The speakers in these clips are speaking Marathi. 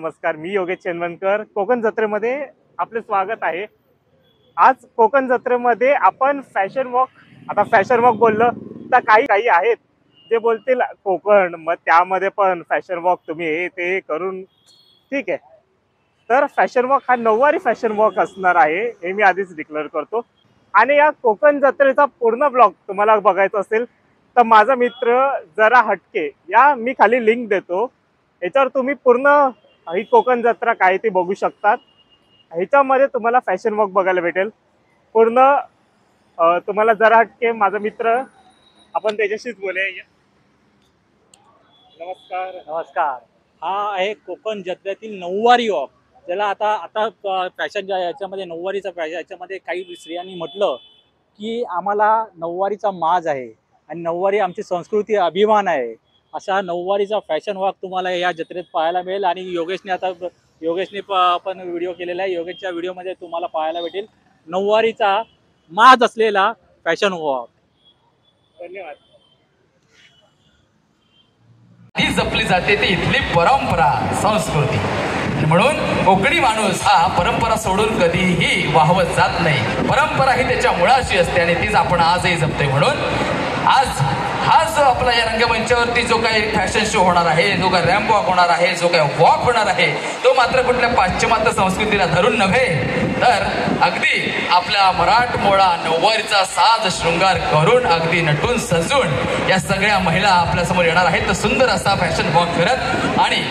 नमस्कार, मी योगेश चेनवणकर. कोकण जत्रेमध्ये आपले स्वागत आहे. आज कोकण जत्रेमध्ये आपण फॅशन वॉक, आता फॅशन वॉक बोललं तर काही काही आहेत जे बोलतील कोकण, मग त्यामध्ये पण फॅशन वॉक तुम्ही हे ते करून ठीक आहे. तर फॅशन वॉक हा 9वारी फॅशन वॉक असणार आहे हे मी आधीच डिक्लेअर करतो. आणि या कोकण जत्रेचा पूर्ण ब्लॉग तुम्हाला बघायचा असेल तर माझा मित्र जरा हटके या मी खाली लिंक देतो, याच्यावर तुम्ही पूर्ण ही कोकण जत्रा काय ती बघू शकतात. ह्याच्यामध्ये तुम्हाला फॅशन वॉक बघायला भेटेल पूर्ण. तुम्हाला जरा हटके माझा मित्र, आपण त्याच्याशीच बोलूया. नमस्कार. नमस्कार. हा आहे कोकण जत्रेतील 9वारी वॉक, ज्याला आता आता फॅशन याच्यामध्ये 9वारीचा फॅशन याच्यामध्ये काही स्त्रियांनी म्हटलं की आम्हाला 9वारीचा माज आहे आणि 9वारी आमची संस्कृती अभिमान आहे. असा 9वारीचा फॅशन वॉक तुम्हाला या जत्रेत पाहायला मिळेल. आणि योगेशने पण व्हिडिओ केलेला आहे. योगेशच्या व्हिडिओमध्ये तुम्हाला पाहायला भेटेल 9वारीचा माज असलेला फॅशन वॉक. धन्यवाद. ती जपली जाते ती इथली परंपरा संस्कृती. म्हणून कोकणी माणूस हा परंपरा सोडून कधीही वाहवत जात नाही. परंपरा ही त्याच्या मुळाशी असते आणि तीच आपण आजही जपतोय. म्हणून आज हा जो आपला या रंगमंचावरती जो काही फॅशन शो होणार आहे, जो काही रॅम्प वॉक होणार आहे, जो काही वॉक होणार आहे, तो मात्र कुठल्या पाश्चिमात्य संस्कृतीला धरून नव्हे, तर अगदी आपल्या मराठमोळा 9वारीचा साज शृंगार करून अगदी नटून सजून या सगळ्या महिला आपल्या समोर येणार आहेत. तर सुंदर असा फॅशन वॉक करत, आणि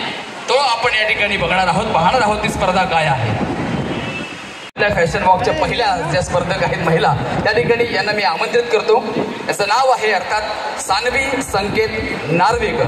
तो आपण या ठिकाणी बघणार आहोत, पाहणार आहोत. ती स्पर्धा काय आहे. त्या फॅशन वॉकच्या पहिल्या ज्या स्पर्धक आहेत महिला, त्या ठिकाणी यांना मी आमंत्रित करतो. याचं नाव आहे अर्थात सानवी संकेत नार्वेकर.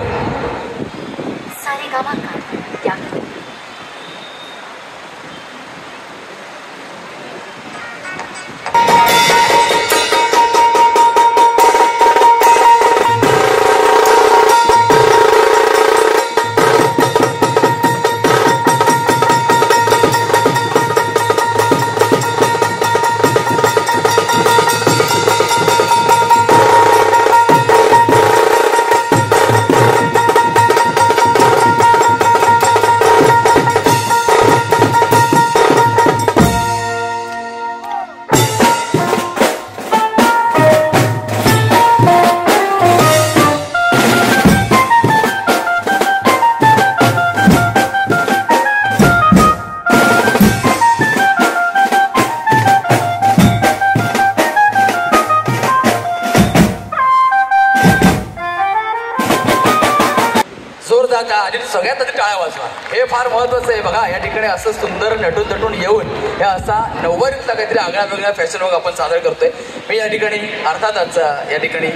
सगळ्यात आधी टाळ्या वाजवा, हे फार महत्वाचं आहे. बघा, या ठिकाणी असं सुंदर नटून तटून येऊन या असा 9वारीतला काहीतरी आगळा वेगळा फॅशन वॉक आपण सादर करतोय. मी या ठिकाणी अर्थातच या ठिकाणी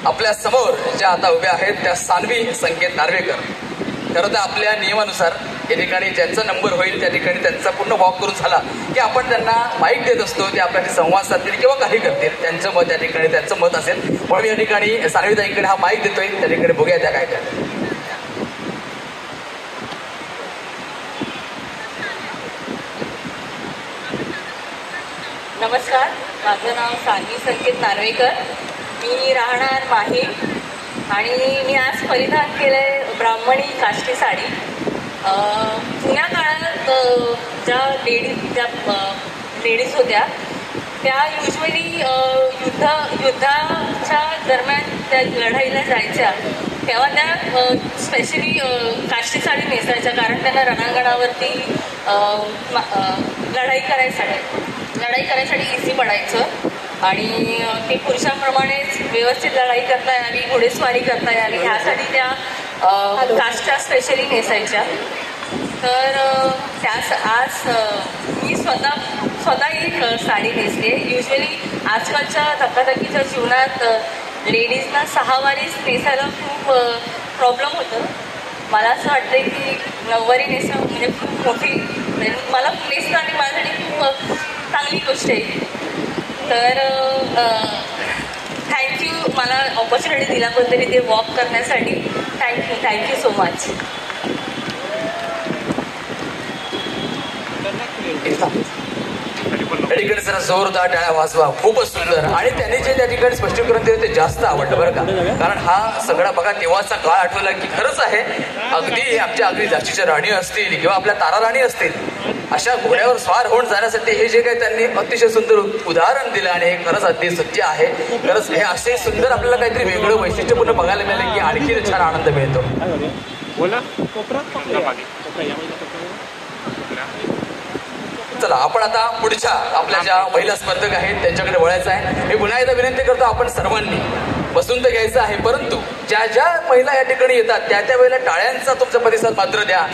आपल्या समोर ज्या आता उभ्या आहेत त्या सानवी संकेत नार्वेकर. खरं तर आपल्या नियमानुसार या ठिकाणी ज्यांचा नंबर होईल त्या ठिकाणी त्यांचा पूर्ण वॉक करून झाला की आपण त्यांना माईक देत असतो. ते आपल्याशी संवाद साधतील किंवा काही करतील, त्यांचं मत या ठिकाणी त्यांचं मत असेल. म्हणून या ठिकाणी सानवीताईकडे हा माईक देतोय, त्या ठिकाणी बघूया त्या काय करतात. नमस्कार, माझं नाव सानवी संकेत नार्वेकर. मी राहणार माहीम आणि मी आज परिधान केलं आहे ब्राह्मणी काष्टी साडी. जुन्या काळात ज्या लेडीज होत्या त्या युजली युद्धाच्या दरम्यान त्या लढाईला जायच्या, तेव्हा त्या स्पेशली काष्टी साडी नेसायच्या, कारण त्यांना रणांगणावरती लढाई करायसाठी इझी पडायचं आणि ते पुरुषांप्रमाणेच व्यवस्थित लढाई करता यावी, घोडेस्वारी करता यावी, ह्यासाठी त्या काष्टा स्पेशली नेसायच्या. तर आज मी स्वतः एक साडी नेसते. युजली आजकालच्या धकाधकीच्या जीवनात लेडीजना 6वारीच नेसायला खूप प्रॉब्लेम होतं. मला असं वाटतं की 9वारी नेसणं म्हणजे खूप मोठी, मला नेसणं आणि माझ्यासाठी खूप चांगली गोष्ट आहे. तर थँक्यू मला ऑपॉर्च्युनिटी दिल्याबद्दल इथे वॉक करण्यासाठी. Thank you so much. तरी पण त्या ठिकाणी जरा जोरदार टाळ्या वाजवा. खूपच सुंदर. आणि त्यांनी जे त्या ठिकाणी स्पष्टीकरण दिलं ते जास्त आवडलं बरं का. कारण हा सगळा बघा तेव्हाचा काळ आठवला की खरंच आहे अगदी आमच्या अगदी झाशीच्या राणी असतील किंवा आपल्या तारा राणी असतील अशा घोड्यावर स्वार होऊन जाण्यासाठी हे जे काही त्यांनी अतिशय सुंदर उदाहरण दिलं आणि हे खरंच अगदी सत्य आहे. खरंच हे असे सुंदर आपल्याला काहीतरी वेगळं वैशिष्ट्यपूर्ण बघायला मिळालं की आणखी छान आनंद मिळतो. बोला. चला आपण आता पुढच्या आपल्या ज्या महिला स्पर्धक आहेत त्यांच्याकडे वळायचं आहे. मी पुन्हा एकदा विनंती करतो आपण सर्वांनी बसून तर घ्यायचं आहे परंतु ज्या ज्या महिला या ठिकाणी येतात त्या त्या वेळेला टाळ्यांचा तुमचा प्रतिसाद मात्र द्या.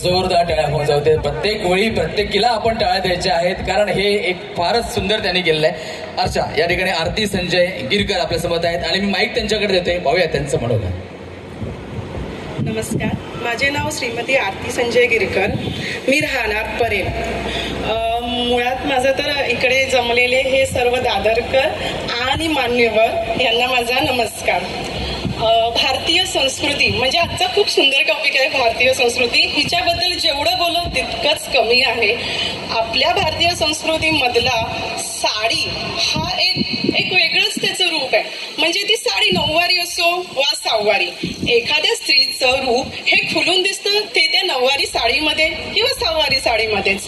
जोरदार टाळ्या पोहोचवते. प्रत्येक वेळी प्रत्येकीला आपण टाळ्या द्यायच्या आहेत कारण हे एक फारच सुंदर त्यांनी केलेलं आहे. अच्छा या ठिकाणी आरती संजय गिरकर आपल्यासोबत आहेत आणि मी माईक त्यांच्याकडे देतोय. पाहूया त्यांचं म्हणून. नमस्कार, माझे नाव श्रीमती आरती संजय गिरकर. मी राहणार परेल. मुळात माझं तर इकडे जमलेले हे सर्व दादरकर आणि मान्यवर यांना माझा नमस्कार. भारतीय संस्कृती म्हणजे आजचा खूप सुंदर टॉपिक आहे. भारतीय संस्कृती हिच्याबद्दल जेवढं बोलू तितकंच कमी आहे. आपल्या भारतीय संस्कृतीमधला साडी हा एक वेगळंच त्याचं रूप आहे. म्हणजे ती साडी नऊवारी असो वा सहावारी, एखाद्या स्त्रीचं रूप हे खुलून दिसतं ते त्या नऊवारी साडीमध्ये किंवा सहावारी साडीमध्येच.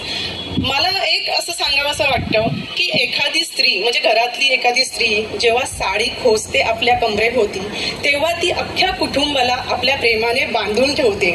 मला एक असं सांगावंसं वाटतं की एखादी स्त्री म्हणजे घरातली एखादी स्त्री जेव्हा साडी खोचते आपल्या कमरेभोवती तेव्हा ती अख्ख्या कुटुंबाला आपल्या प्रेमाने बांधून ठेवते.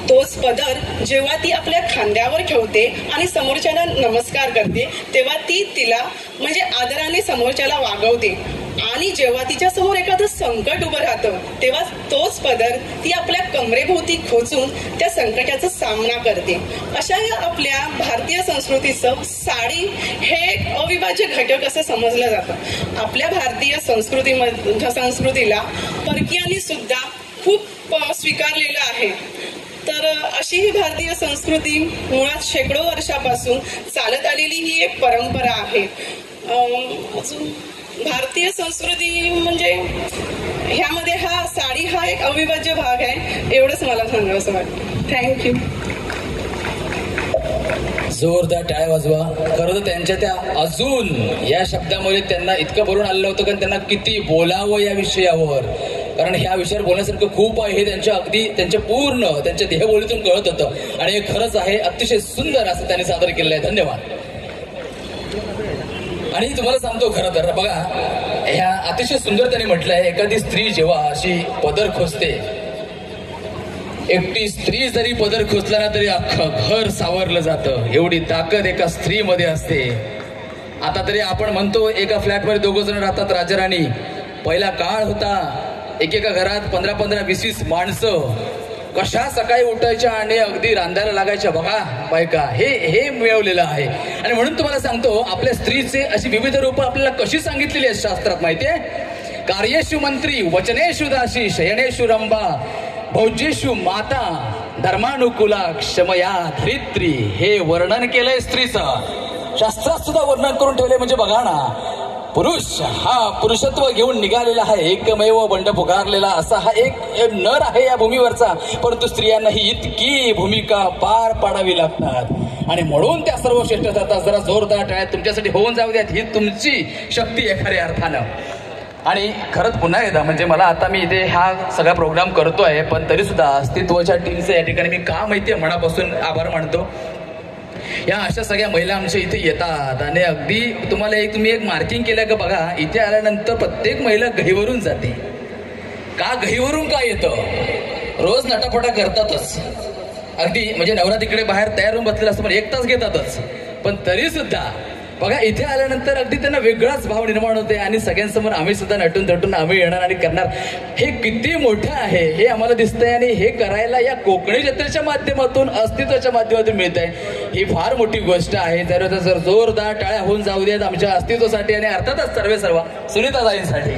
तोच पदर जेव्हा ती आपल्या खांद्यावर ठेवते आणि समोरच्याला नमस्कार करते तेव्हा ती तिला म्हणजे आदराने समोरच्याला वागवते. आणि जेव्हा तिच्या समोर एखादं संकट उभं राहतं तेव्हा तोच पदर ती आपल्या कमरेभोवती खोचून त्या संकटाचा सामना करते. अशा या आपल्या भारतीय संस्कृतीचं साडी हे एक अविभाज्य घटक असं समजलं जातं. आपल्या भारतीय संस्कृतीला परकीयांनी सुद्धा खूप स्वीकारलेलं आहे. तर अशी ही भारतीय संस्कृती मुळात शेकडो वर्षापासून चालत आलेली ही एक परंपरा आहे. अजून भारतीय संस्कृती म्हणजे ह्यामध्ये हा साडी हा एक अविभाज्य भाग आहे. एवढंच मला सांगावं असं वाटतं. थँक्यू. जोरदार टाळ्या वाजवा. खरं तर त्यांच्या त्या अजून या शब्दामध्ये त्यांना इतकं भरून आलेलं होतं कारण त्यांना किती बोलावं या विषयावर. कारण ह्या विषयावर बोलण्यासारखं खूप आहे हे त्यांच्या अगदी त्यांच्या पूर्ण त्यांच्या देहबोलीतून कळत होतं आणि हे खरंच आहे अतिशय सुंदर असं त्यांनी सादर केलेलं आहे. धन्यवाद. आणि तुम्हाला सांगतो खरं तर बघा ह्या अतिशय सुंदर त्यांनी म्हटलंय एखादी स्त्री जेव्हा अशी पदर खोचते, एकटी स्त्री जरी पदर खोचला ना तरी अख्खं घर सावरलं जातं. एवढी ताकद एका स्त्रीमध्ये असते. आता तरी आपण म्हणतो एका फ्लॅटमध्ये 2 जण राहतात राजाराणी. पहिला काळ होता एकेका घरात 15-15, 20-20 माणसं कशा सकाळी उठायच्या आणि अगदी रांधायला लागायच्या. बघा बायका हे मिळवलेलं आहे. आणि म्हणून तुम्हाला सांगतो आपल्या स्त्रीचे अशी विविध रूप आपल्याला कशी सांगितलेली आहेत शास्त्रात माहितीये. कार्येषु मंत्री, वचनेषु दासी, शयनेषु रंभा, भोज्येषु माता, धर्मानुकूला, क्षमया धरित्री. हे वर्णन केलंय स्त्रीचं. शास्त्रात सुद्धा वर्णन करून ठेवले. म्हणजे बघा ना पुरुष हा पुरुषत्व घेऊन निघालेला आहे. एकमेव बंड पुकारलेला असा हा एक नर आहे या भूमीवरचा. परंतु स्त्रियांना ही इतकी भूमिका पार पाडावी लागतात आणि म्हणून त्या सर्व श्रेष्ठ जातात. जरा जोरदार टाळ्या तुमच्यासाठी होऊन जाऊ द्यात. ही तुमची शक्ती आहे खऱ्या अर्थानं. आणि खरंच पुन्हा एकदा म्हणजे मला आता मी इथे हा सगळा प्रोग्राम करतोय पण तरी सुद्धा अस्तित्वाच्या टीमचं या ठिकाणी मी का माहितीये मनापासून आभार मानतो. या अशा सगळ्या महिला आमच्या इथे येतात आणि अगदी तुम्हाला तुम्ही एक मार्किंग केलं का बघा इथे आल्यानंतर प्रत्येक महिला घहीवरून जाते. का घहीवरून का येतं? रोज नटाफटा करतातच. अगदी म्हणजे नवरा तिकडे बाहेर तयार होऊन बसलेला असतो पण 1 तास घेतातच. पण तरी सुद्धा बघा इथे आल्यानंतर अगदी त्यांना वेगळाच भाव निर्माण होते आणि सगळ्यांसमोर आम्ही सुद्धा नटून थटून आम्ही येणार आणि करणार. हे किती मोठं आहे हे आम्हाला दिसतंय आणि हे करायला या कोकणी जत्रेच्या माध्यमातून अस्तित्वाच्या माध्यमातून मिळत आहे. ही फार मोठी गोष्ट आहे. जर जोरदार टाळ्या होऊन जाऊ देत आमच्या अस्तित्वासाठी आणि अर्थातच सर्व सुनीताताईंसाठी.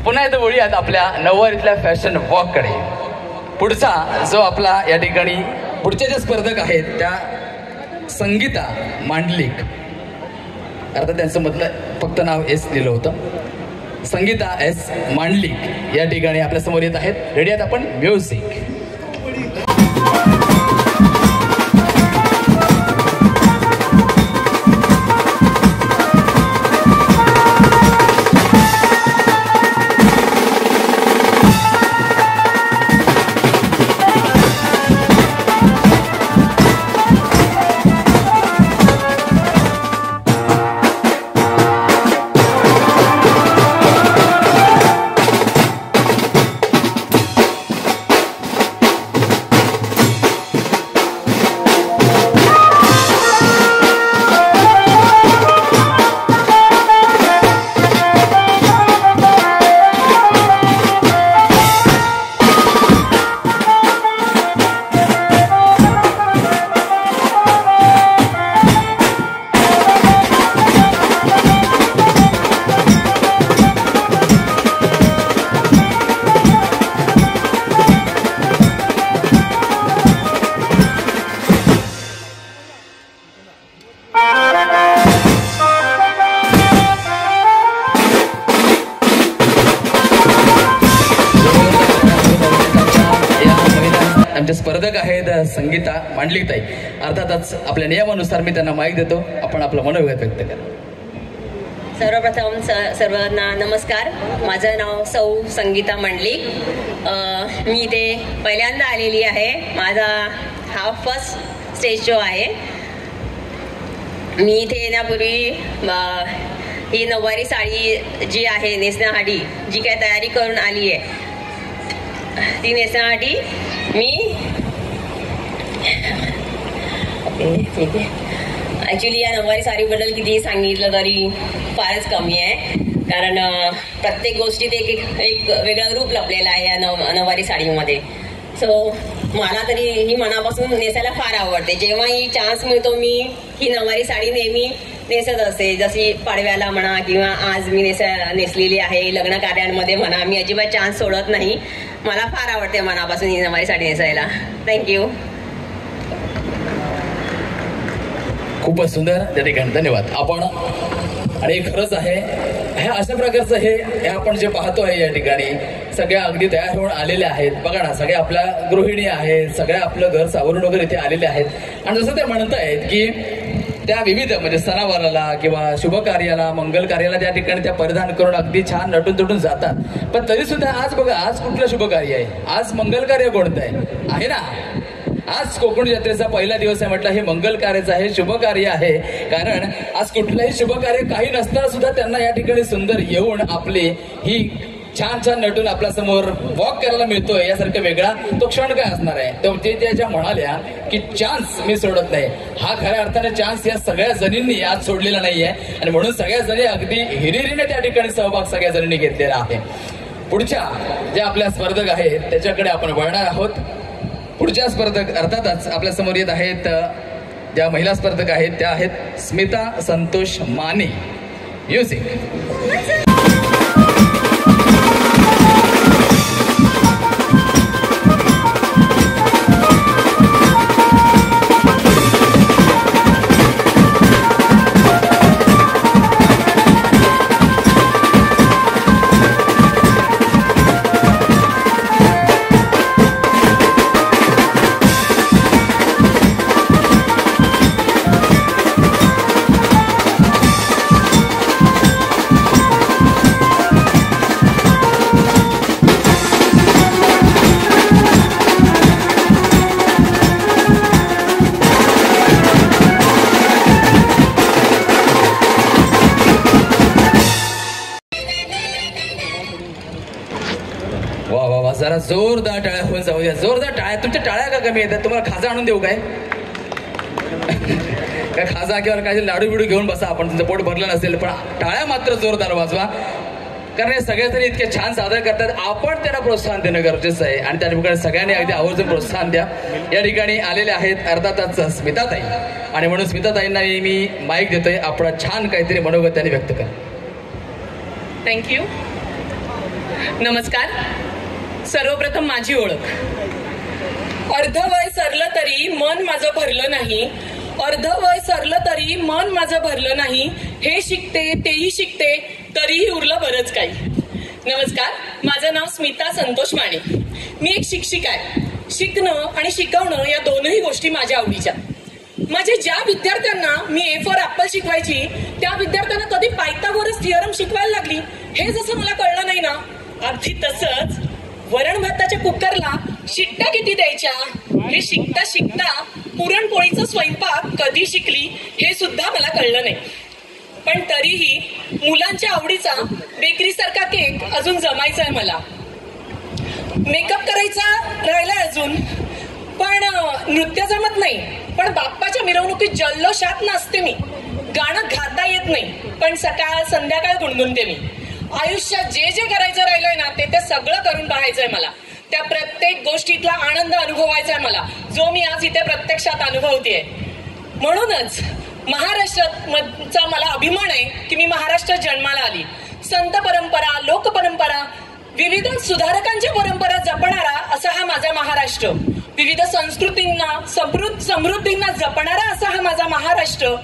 पुन्हा एकदा वळूयात आपल्या नऊवारीतल्या फॅशन वॉककडे. पुढचा जो आपला या ठिकाणी पुढचे जे स्पर्धक आहेत त्या संगीता मांडलिक, अर्थात त्यांचं मधलं फक्त नाव एस लिहिलं होतं. संगीता एस मांडलिक या ठिकाणी आपल्या समोर येत आहेत. रेडी आहेत आपण? म्युझिक. आमचे स्पर्धक आहेत संगीता मांडलिकताई. अर्थातच आपल्या नियमानुसार मी त्यांना माईक देतो. आपण आपलं मनोगत व्यक्त करा. सर्वप्रथम सर्वांना नमस्कार. माझं नाव सौ संगीता मांडलिक. मी इथे पहिल्यांदा आलेली आहे. माझा हा फर्स्ट स्टेज शो आहे. मी इथे येण्यापूर्वी ही नऊवारी साडी जी आहे नेसण्यासाठी जी काय तयारी करून आली आहे ती नेसण्यासाठी मी ठीक आहे. ॲक्च्युली या नऊवारी साडीबद्दल किती सांगितलं तरी फारच कमी आहे. कारण प्रत्येक गोष्टीत एक वेगळं रूप लपलेलं आहे या नऊवारी साडीमध्ये. सो मला तरी ही मनापासून नेसायला फार आवडते. जेव्हाही चान्स मिळतो मी ही नऊवारी साडी नेहमी नेसत असते. जशी पाडव्याला म्हणा किंवा आज मी नेसलेली आहे लग्न कार्यांमध्ये म्हणा. मी अजिबात चान्स सोडत नाही. मला फार आवडते मनापासून ही नऊवारी साडी नेसायला. थँक्यू. खूपच सुंदर त्या ठिकाणी धन्यवाद. आपण आणि खरंच आहे हे अशा प्रकारचं हे आपण जे पाहतोय या ठिकाणी सगळ्या अगदी तयार होऊन आलेल्या आहेत. बघा ना, सगळ्या आपल्या गृहिणी आहेत, सगळ्या आपलं घर सावरून वगैरे इथे आलेले आहेत. आणि जसं ते म्हणतायत की त्या विविध म्हणजे सणावाराला किंवा शुभ कार्याला मंगल कार्याला त्या ठिकाणी त्या परिधान करून अगदी छान नटून तुटून जातात. पण तरी सुद्धा आज बघा, आज कुठलं शुभ कार्य आहे? आज मंगल कार्य कोणतं आहे ना? आज कोकण जत्रेचा पहिला दिवस आहे म्हटलं हे मंगल कार्याचं आहे, शुभ कार्य आहे. कारण आज कुठलंही शुभ कार्य काही नसताना सुद्धा त्यांना या ठिकाणी सुंदर येऊन आपली ही छान छान नटून आपल्या समोर वॉक करायला मिळतोय यासारखं वेगळा तो क्षण काय असणार आहे? तर ते त्याच्या म्हणाल्या की चान्स मी सोडत नाही. हा खऱ्या अर्थाने चान्स या सगळ्या जणींनी आज सोडलेला नाहीये आणि म्हणून सगळ्या जणी अगदी हिरिरीने त्या ठिकाणी सहभाग सगळ्या जणींनी घेतलेला आहे. पुढच्या जे आपल्या स्पर्धक आहेत त्याच्याकडे आपण वळणार आहोत. पुढच्या स्पर्धक अर्थातच आपल्या समोर येत आहेत. ज्या महिला स्पर्धक आहेत त्या आहेत स्मिता संतोष माने. म्युझिक. जरा जोरदार टाळ्या होऊन जाऊ द्या. जोरदार टाळ्या. तुमच्या टाळ्या का कमी येतात? तुम्हाला खाजा आणून देऊ काय? काय खाजा किंवा काही लाडू बिडू घेऊन बसा, आपण तुमचं पोट भरलं नसेल, पण टाळ्या मात्र जोरदार वाजवा, कारण हे सगळेजण इतके छान सादर करतात. आपण त्यांना प्रोत्साहन देणं गरजेचं आहे आणि त्या ठिकाणी सगळ्यांनी अगदी आवर्जून प्रोत्साहन द्या. या ठिकाणी आलेले आहेत अर्थातच स्मिताताई, आणि म्हणून स्मिताताईंना मी माईक देतोय. आपण छान काहीतरी मनोगत त्यांनी व्यक्त करा. थँक्यू. नमस्कार. सर्वप्रथम माझी ओळख. अर्ध वय सरलं तरी मन माझं भरलं नाही, अर्ध वय सरलं तरी मन माझं भरलं नाही, हे शिकते तेही शिकते तरीही उरलं बरंच काही. नमस्कार. माझं नाव स्मिता संतोष माने. मी एक शिक्षिका आहे. शिकणं आणि शिकवणं या दोनही गोष्टी माझ्या आवडीच्या. माझे ज्या विद्यार्थ्यांना मी ए फॉर ॲपल शिकवायची, त्या विद्यार्थ्यांना कधी पायथागोरस थिअरम शिकवायला लागली हे जसं मला कळलं नाही ना, अगदी तसंच वरण भाताच्या कुकरला शिट्ट्या किती द्यायच्या हे शिकता शिकता पुरणपोळीचा स्वयंपाक कधी शिकली हे सुद्धा मला कळलं नाही. पण तरीही मुलांच्या आवडीचा बेकरीसारखा केक अजून जमायचा आहे मला. मेकअप करायचा राहिलाय अजून, पण नृत्य जमत नाही. पण बाप्पाच्या मिरवणुकीत जल्लोषात नाचते मी. गाणं गाता येत नाही, पण सकाळ संध्याकाळ गुणगुणते मी. आयुष्यात जे जे करायचं राहिलंय ना ते सगळं करून पाहायचंय मला. त्या प्रत्येक गोष्टीतला आनंद अनुभवायचा आहे मला, जो मी आज इथे प्रत्यक्षात अनुभवतेय. म्हणूनच महाराष्ट्राचा मला अभिमान आहे की मी महाराष्ट्रात जन्माला आली. संत परंपरा, लोक परंपरा, विविध सुधारकांच्या परंपरा जपणारा असा हा माझा महाराष्ट्र. विविध संस्कृतींना समृद्धींना जपणारा असा हा माझा महाराष्ट्र.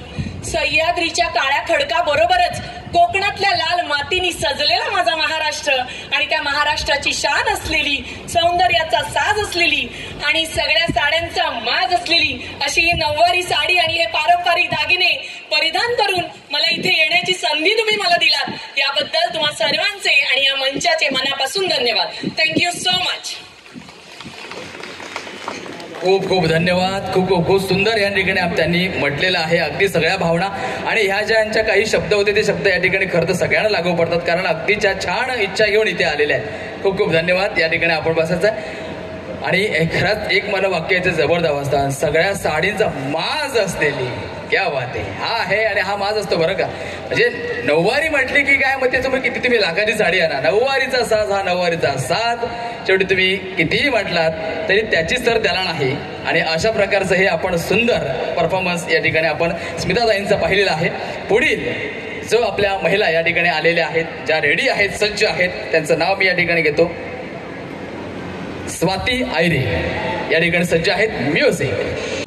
सह्याद्रीच्या काळ्या खडका बरोबरच कोकणातल्या लाल मातीनी सजलेला माझा महाराष्ट्र, आणि त्या महाराष्ट्राची शान असलेली, सौंदर्याचा साज असलेली आणि सगळ्या साड्यांचा माज असलेली अशी ही नऊवारी साडी आणि हे पारंपरिक दागिने परिधान करून मला इथे येण्याची संधी तुम्ही मला दिलात, याबद्दल तुम्हा सर्वांचे आणि या मंचाचे मनापासून धन्यवाद. Thank you so much. खूप खूप धन्यवाद. खूप खूप खूप सुंदर या ठिकाणी त्यांनी म्हटलेलं आहे अगदी सगळ्या भावना, आणि ह्या ज्यांच्या काही शब्द होते ते शब्द या ठिकाणी खरं तर सगळ्यांना लागू पडतात, कारण अगदीच्या छान इच्छा घेऊन इथे आलेल्या आहेत. खूप खूप धन्यवाद. या ठिकाणी आपण बसायचं आहे. आणि खरंच एक मला वाक्य याचं जबरदस्त असतं, सगळ्या साडींचा माज असलेली, क्या बात आहे. हा आहे आणि हा माज असतो बरं का. म्हणजे नऊवारी म्हटली की काय, मग त्याच्यामुळे किती तुम्ही लाखाची साडी आणा, नऊवारीचा साज हा नऊवारीचा साज. शेवटी तुम्ही कितीही म्हटलात तरी त्याची सर त्याला नाही. आणि अशा प्रकारचं हे आपण सुंदर परफॉर्मन्स या ठिकाणी आपण स्मिताताईंचा पाहिलेला आहे. पुढील जो आपल्या महिला या ठिकाणी आलेल्या आहेत, ज्या रेडी आहेत, सज्ज आहेत, त्यांचं नाव मी या ठिकाणी घेतो. स्वाती आयरे या ठिकाणी सज्ज आहेत. म्युझिक.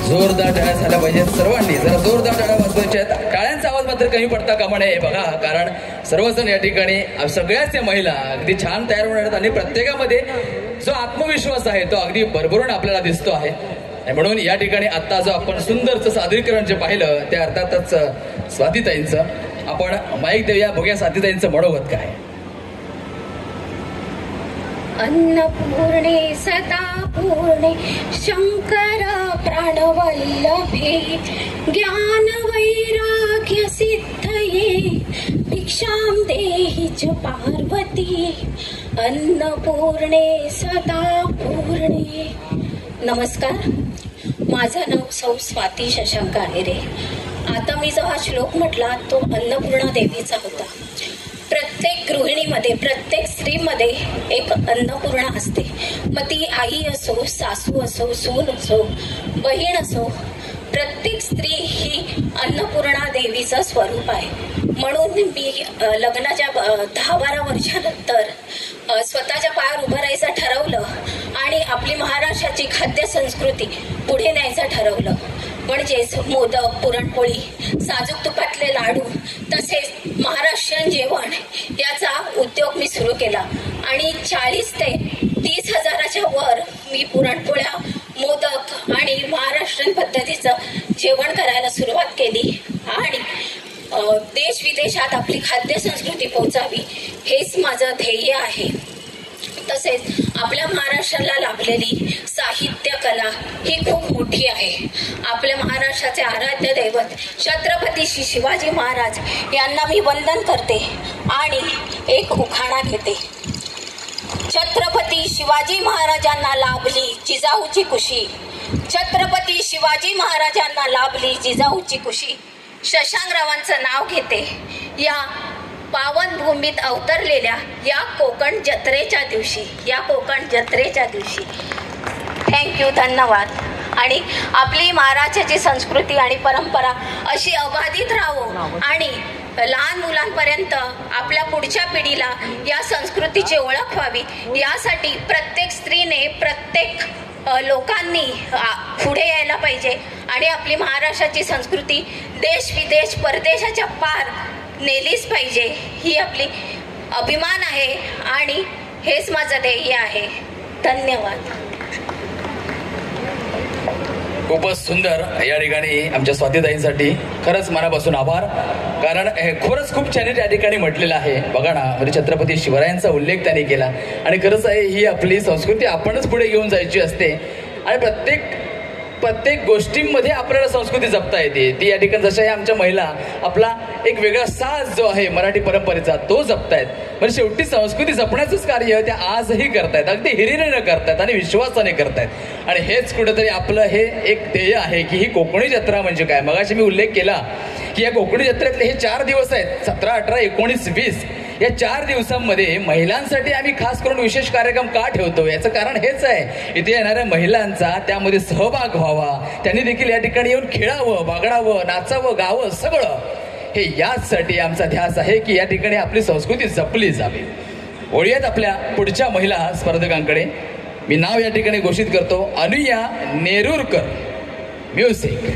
जोरदार टाळ्या झाल्या पाहिजेत सर्वांनी. जरा जोरदार टाळ्या वाजवायच्या आहेत. टाळ्यांचा आवाज मात्र कमी पडता कामा नये बघा, कारण सर्वजण या ठिकाणी सगळ्याच महिला अगदी छान तयार होणार आहेत आणि प्रत्येकामध्ये जो आत्मविश्वास आहे तो अगदी भरभरून आपल्याला दिसतो आहे. म्हणून या ठिकाणी आता जो आपण सुंदरचं सादरीकरण जे पाहिलं ते अर्थातच स्वातीताईंचं. आपण माईक देऊया, बघूया स्वातीताईंचं मनोगत काय. अन्नपूर्णे सदा पूर्णे शंकर प्राणवल्लभे ज्ञान वैराग्य सिद्धये भिक्षां देहि च पार्वती अन्नपूर्णे सदा पूर्णे. नमस्कार, माझं नाव सौ स्वाती शशांक आहेरे. आता मी जो हा श्लोक म्हटला तो अन्नपूर्णा देवीचा होता. प्रत्येक गृहिणीमध्ये, प्रत्येक स्त्रीमध्ये एक अन्नपूर्णा असते. मग ती आई असो, सासू असो, सून असो, बहीण असो, प्रत्येक स्त्री ही अन्नपूर्णा देवीचं स्वरूप आहे. म्हणून मी लग्नाच्या 10-12 वर्षानंतर स्वतःच्या पायावर उभं राहायचं ठरवलं आणि आपली महाराष्ट्राची खाद्य संस्कृती पुढे न्यायचं ठरवलं. म्हणजेच मोदक, पुरणपोळी, साजूक तुपातले लाडू तसेच महाराष्ट्रीयन जेवण याचा उद्योग मी सुरू केला आणि 40 ते 30 हजाराच्या वर मी पुरणपोळ्या, मोदक आणि महाराष्ट्रीयन पद्धतीचं जेवण करायला सुरुवात केली आणि देश विदेशात आपली खाद्य संस्कृती पोहोचावी हेच माझं ध्येय आहे. तसेच आपल्या महाराष्ट्राला लाभलेली साहित्य कला ही खूप मोठी आहे. आपल्या महाराष्ट्राचे आराध्य दैवत छत्रपती श्री शिवाजी महाराज यांना मी वंदन करते आणि एक उखाणा घेते. छत्रपती शिवाजी महाराजांना लाभली जिजाऊची कुशी, छत्रपती शिवाजी महाराजांना लाभली जिजाऊची कुशी. शशांकरावांचं नाव घेते या पावन भूमीत अवतरलेल्या या कोकण जत्रेच्या दिवशी, या कोकण जत्रेच्या दिवशी. थँक्यू, धन्यवाद. आणि आपली महाराष्ट्राची संस्कृती आणि परंपरा अशी अबाधित राहो आणि लहान मुलांपर्यंत आपल्या पुढच्या पिढीला या संस्कृतीची ओळख व्हावी यासाठी प्रत्येक स्त्रीने, प्रत्येक लोकांनी पुढे यायला पाहिजे आणि आपली महाराष्ट्राची संस्कृती देश विदेश परदेशाच्या पार नेलीच पाहिजे. ही आपली अभिमान आहे आणि हेच माझं ध्येय आहे. धन्यवाद. खूपच सुंदर. या ठिकाणी आमच्या स्वातीताईंसाठी खरंच मनापासून आभार. कारण खरंच खूप छान या ठिकाणी म्हटलेलं आहे. बघा ना, म्हणजे छत्रपती शिवरायांचा उल्लेख त्यांनी केला आणि खरंच आहे ही आपली संस्कृती आपणच पुढे घेऊन जायची असते आणि प्रत्येक गोष्टींमध्ये आपल्याला संस्कृती जपता येते. ती या ठिकाणी जशा आमच्या महिला आपला एक वेगळा साज जो आहे मराठी परंपरेचा तो जपतायत. म्हणजे शेवटी संस्कृती जपण्याचंच कार्य त्या आजही करतायत, अगदी हिरिरीनं करतायत आणि विश्वासाने करतायत. आणि हेच कुठेतरी आपलं हे एक ध्येय आहे की ही कोकणी जत्रा म्हणजे काय. मगाशी मी उल्लेख केला की या कोकणी जत्रेतले हे 4 दिवस आहेत, 17, 18, 19, 20. या 4 दिवसांमध्ये महिलांसाठी आम्ही खास करून विशेष कार्यक्रम का ठेवतो याचं कारण हेच आहे, इथे येणाऱ्या महिलांचा त्यामध्ये सहभाग व्हावा, त्यांनी देखील या ठिकाणी येऊन खेळावं, बागडावं, नाचावं, गावं, सगळं हे याचसाठी आमचा ध्यास आहे की या ठिकाणी आपली संस्कृती जपली जावी. वळूयात आपल्या पुढच्या महिला स्पर्धकांकडे. मी नाव या ठिकाणी घोषित करतो, अनुया नेरुरकर. म्युझिक.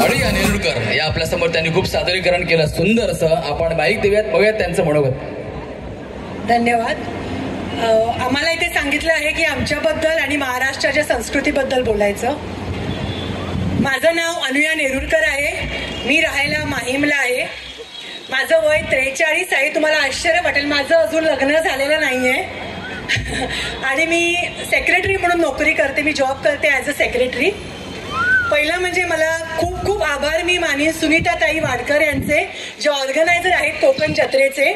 अनुया नेरुरकर या आपल्या समोर त्यांनी खूप सादरीकरण केलं सुंदर असं. आपण माईक देऊयात, बघूयात त्यांचं मनोगत. धन्यवाद. आम्हाला इथे सांगितलं आहे की आमच्याबद्दल आणि महाराष्ट्राच्या संस्कृतीबद्दल बोलायचं. माझं नाव अनुया नेरुरकर आहे. मी राहायला माहीमला आहे. माझं वय 43 आहे. तुम्हाला आश्चर्य वाटेल, माझं अजून लग्न झालेलं नाहीये आणि मी सेक्रेटरी म्हणून नोकरी करते. मी जॉब करते ॲज अ सेक्रेटरी. पहिलं म्हणजे मला खूप खूप आभार मी माननीय सुनीताताई वाडकर यांचे, जे ऑर्गनायझर आहेत कोकण जत्रेचे.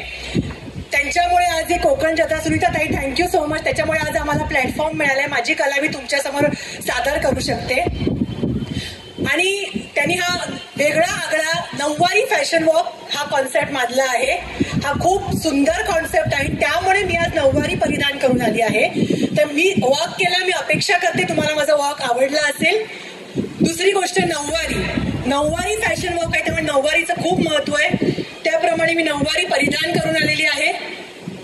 त्यांच्यामुळे आज ही कोकण जत्रा, सुनीता ताई थँक्यू सो मच, त्याच्यामुळे आज आम्हाला प्लॅटफॉर्म मिळालाय, माझी कला मी तुमच्यासमोर सादर करू शकते. आणि त्यांनी हा वेगळा आगळा नऊवारी फॅशन वॉक हा कॉन्सेप्ट मांडला आहे. हा खूप सुंदर कॉन्सेप्ट आहे, त्यामुळे मी आज नऊवारी परिधान करून आली आहे. तर मी वॉक केला, मी अपेक्षा करते तुम्हाला माझा वॉक आवडला असेल. दुसरी गोष्ट, नऊवारी फॅशन वॉक आहे, त्यामुळे नऊवारीचं खूप महत्व आहे. त्याप्रमाणे मी नऊवारी परिधान करून आलेली आहे.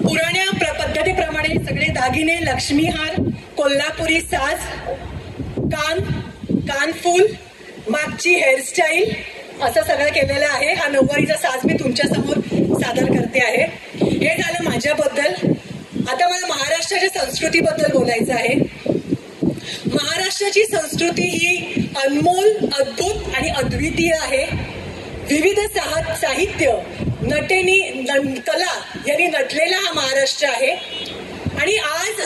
पुराण्या पद्धतीप्रमाणे सगळे दागिने, लक्ष्मीहार, कोल्हापुरी साज, कानफूल, मागची हेअरस्टाईल असं सगळं केलेलं आहे. हा नऊवारीचा साज मी तुमच्या समोर सादर करते आहे. हे झालं माझ्याबद्दल. आता मला महाराष्ट्राच्या संस्कृतीबद्दल बोलायचं आहे. महाराष्ट्राची संस्कृती ही अनमोल, अद्भुत आणि अद्वितीय आहे. विविध साहित्य, कला यांनी नटलेला हा महाराष्ट्र आहे. आणि आज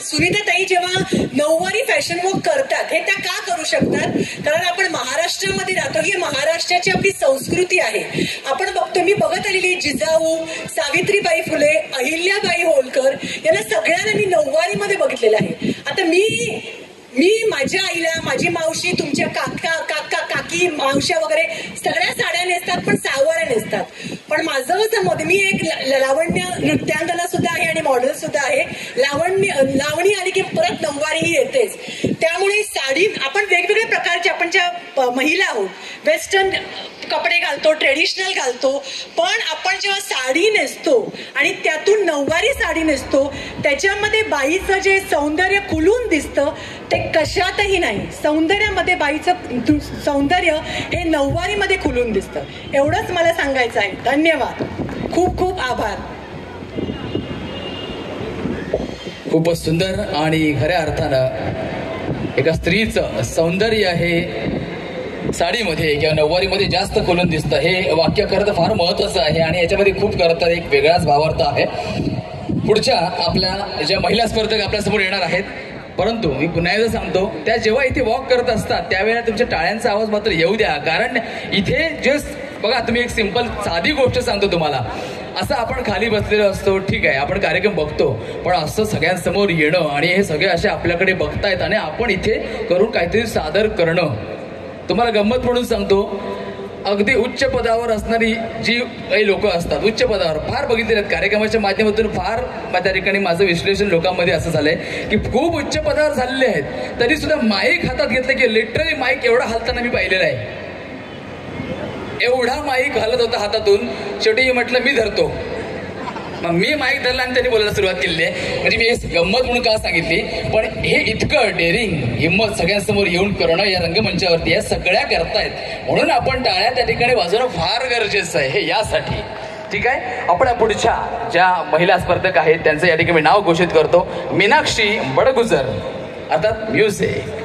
सुनीताताई जेव्हा नऊवारी फॅशन वॉक करतात, हे त्या का करू शकतात? कारण आपण महाराष्ट्रामध्ये राहतो, ही महाराष्ट्राची आपली संस्कृती आहे. आपण बघतो, मी बघत आलेली जिजाऊ, सावित्रीबाई फुले, अहिल्याबाई होळकर यांना सगळ्यांना मी नऊवारीमध्ये बघितलेलं आहे. आता मी माझ्या आईला, माझी मावशी, तुमच्या काकी, मावश्या वगैरे सगळ्या साड्या नेसतात, पण सहावाऱ्या नेसतात. पण माझं असं मत, मी एक लावण्य नृत्यांगना सुद्धा आहे आणि मॉडेल सुद्धा आहे. लावणी आली की परत नऊवारी ही येतेच. त्यामुळे साडी आपण वेगवेगळ्या प्रकारचे, आपण ज्या महिला आहोत, वेस्टर्न कपडे घालतो, ट्रेडिशनल घालतो, पण आपण जेव्हा साडी नेसतो आणि त्यातून नऊवारी साडी नेसतो, त्याच्यामध्ये बाईचं जे सौंदर्य खुलून दिसतं ते कशातही नाही. सौंदर्यामध्ये बाईचं सौंदर्य हे नऊवारीमध्ये खुलून दिसतं. एवढंच मला सांगायचं आहे. धन्यवाद, खूप खूप आभार. खूपच सुंदर आणि खऱ्या अर्थानं एका स्त्रीचं सौंदर्य हे साडीमध्ये किंवा नऊवारीमध्ये जास्त खोलून दिसतं. हे वाक्य खरं तर फार महत्वाचं आहे आणि याच्यामध्ये खूप खरं तर एक वेगळाच भावार्थ आहे. पुढच्या आपल्या ज्या महिला स्पर्धक आपल्यासमोर येणार आहेत, परंतु मी पुन्हा एकदा सांगतो, त्या जेव्हा इथे वॉक करत असतात त्यावेळेला तुमच्या टाळ्यांचा आवाज मात्र येऊ द्या. कारण इथे जस्ट बघा, तुम्ही एक सिंपल साधी गोष्ट सांगतो तुम्हाला. असं आपण खाली बसलेलो असतो, ठीक आहे, आपण कार्यक्रम बघतो, पण असं सगळ्यांसमोर येणं आणि हे सगळे असे आपल्याकडे बघतायत आणि आपण इथे करून काहीतरी सादर करणं, तुम्हाला गंमत म्हणून सांगतो, अगदी उच्च पदावर असणारी जी काही लोक असतात, उच्च पदावर फार बघितलेले आहेत कार्यक्रमाच्या माध्यमातून, फार त्या ठिकाणी माझं विश्लेषण लोकांमध्ये असं झालंय की खूप उच्च पदावर झालेले आहेत, तरी सुद्धा माईक हातात घेतलं की लिटरली माईक एवढा हलताना मी पाहिलेला आहे. एवढा माईक हलत होता हातातून. शेवटी म्हटलं मी धरतो. मग मी माईक धरला आणि त्यांनी बोलायला सुरुवात केली आहे. म्हणजे मी हे गंमत म्हणून का सांगितली, पण हे इतकं डेअरिंग, हिंमत सगळ्यांसमोर येऊन करणं या रंगमंचावरती या सगळ्या करतायत, म्हणून आपण टाळ्या त्या ठिकाणी वाजवणं फार गरजेचं आहे हे यासाठी. ठीक आहे, आपण पुढच्या ज्या महिला स्पर्धक आहेत त्यांचं या ठिकाणी नाव घोषित करतो. मीनाक्षी बडगुजर, अर्थात म्युझिक.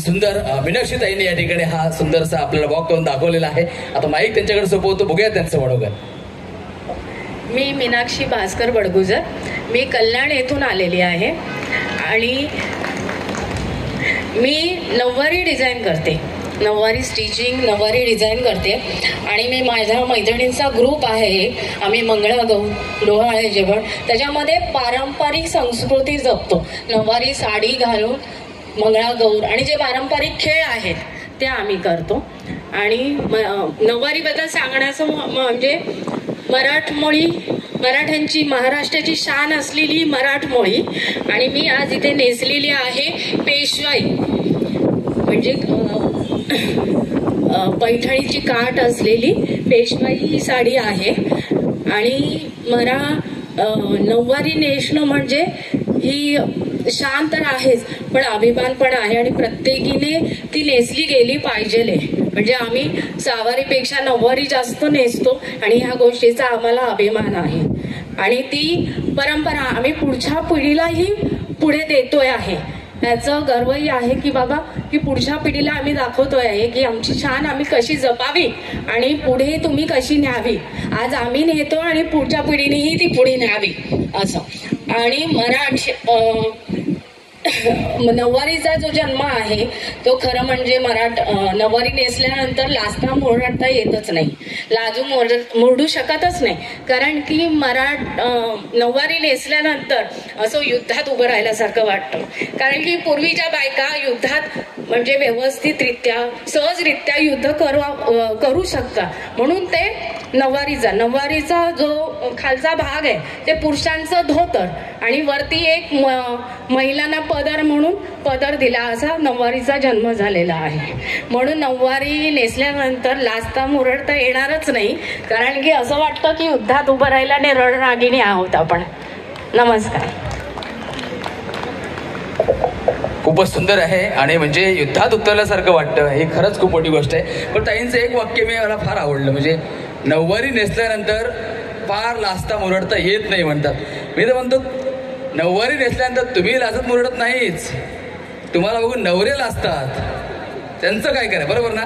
सुंदर मीनाक्षी ताईने या ठिकाणी हा सुंदरसा आपल्याला वॉक करून दाखवलेला आहे. आता माईक त्यांच्याकडे सोपवतो, बघूया त्यांचं मनोगत. मी मीनाक्षी भास्कर बडगुजर, मी कल्याण येथून आलेली आहे आणि मी नऊवारी डिझाईन करते, नऊवारी स्टिचिंग, नऊवारी डिझाईन करते. आणि मी माझ्या मैत्रिणींचा ग्रुप आहे, आम्ही मंगळागौर, डोहाळे जेवण, त्याच्यामध्ये पारंपरिक संस्कृती जपतो. नऊवारी साडी घालून मंगळागौर आणि जे पारंपरिक खेळ आहेत त्या आम्ही करतो. आणि नऊवारीबद्दल सांगण्याचं म्हणजे मराठ्यांची महाराष्ट्राची शान असलेली मराठमोळी, आणि मी आज इथे नेसलेली आहे पेशवाई म्हणजे पैठणीची काठ असलेली पेशवाई ही साडी आहे. आणि मला नऊवारी नेसणं म्हणजे ही शान तर आहेच, पण अभिमान पण आहे आणि प्रत्येकीने ती नेसली गेली पाहिजे. म्हणजे आम्ही सहावारीपेक्षा नऊवारी जास्त नेसतो आणि ह्या गोष्टीचा आम्हाला अभिमान आहे. आणि ती परंपरा आम्ही पुढच्या पिढीलाही पुढे देतोय आहे. याचं गर्वही आहे की बाबा की पुढच्या पिढीला आम्ही दाखवतोय आहे की आमची शान आम्ही कशी जपावी आणि पुढे तुम्ही कशी न्यावी. आज आम्ही नेतो आणि पुढच्या पिढीनेही ती पुढे न्यावी असं. आणि नऊवारीचा जो जन्म आहे तो खरं म्हणजे नऊवारी नेसल्यानंतर लाजता मोरडता येतच नाही, लाजू मोरडू शकतच नाही. कारण की नऊवारी नेसल्यानंतर असं युद्धात उभं राहिल्यासारखं वाटतं. कारण की पूर्वीच्या बायका युद्धात म्हणजे व्यवस्थितरित्या सहजरित्या युद्ध करू शकता. म्हणून ते नऊवारीचा जो खालचा भाग आहे ते पुरुषांचं धोतर आणि वरती एक महिलांना पदर म्हणून पदर दिला, असा नऊवारीचा जन्म झालेला आहे. म्हणून नऊवारी नेसल्यानंतर लाजता मुरडता येणारच नाही. कारण की असं वाटतं की युद्धात उभं राहिला आणि रणरागिणी आहोत आपण. नमस्कार. खूपच सुंदर आहे आणि म्हणजे युद्धात उतरल्यासारखं वाटतं, ही खरंच खूप मोठी गोष्ट आहे. पण ताईंचं एक वाक्य मला फार आवडलं, म्हणजे नऊवारी नेसल्यानंतर फार लाजता मुरडता येत नाही म्हणतात. मी तर म्हणतो नऊवारी नेसल्यानंतर तुम्ही लाजत मुरडत नाहीच, तुम्हाला बघून नवरे लाजतात, त्यांचं काय करा. बरोबर ना?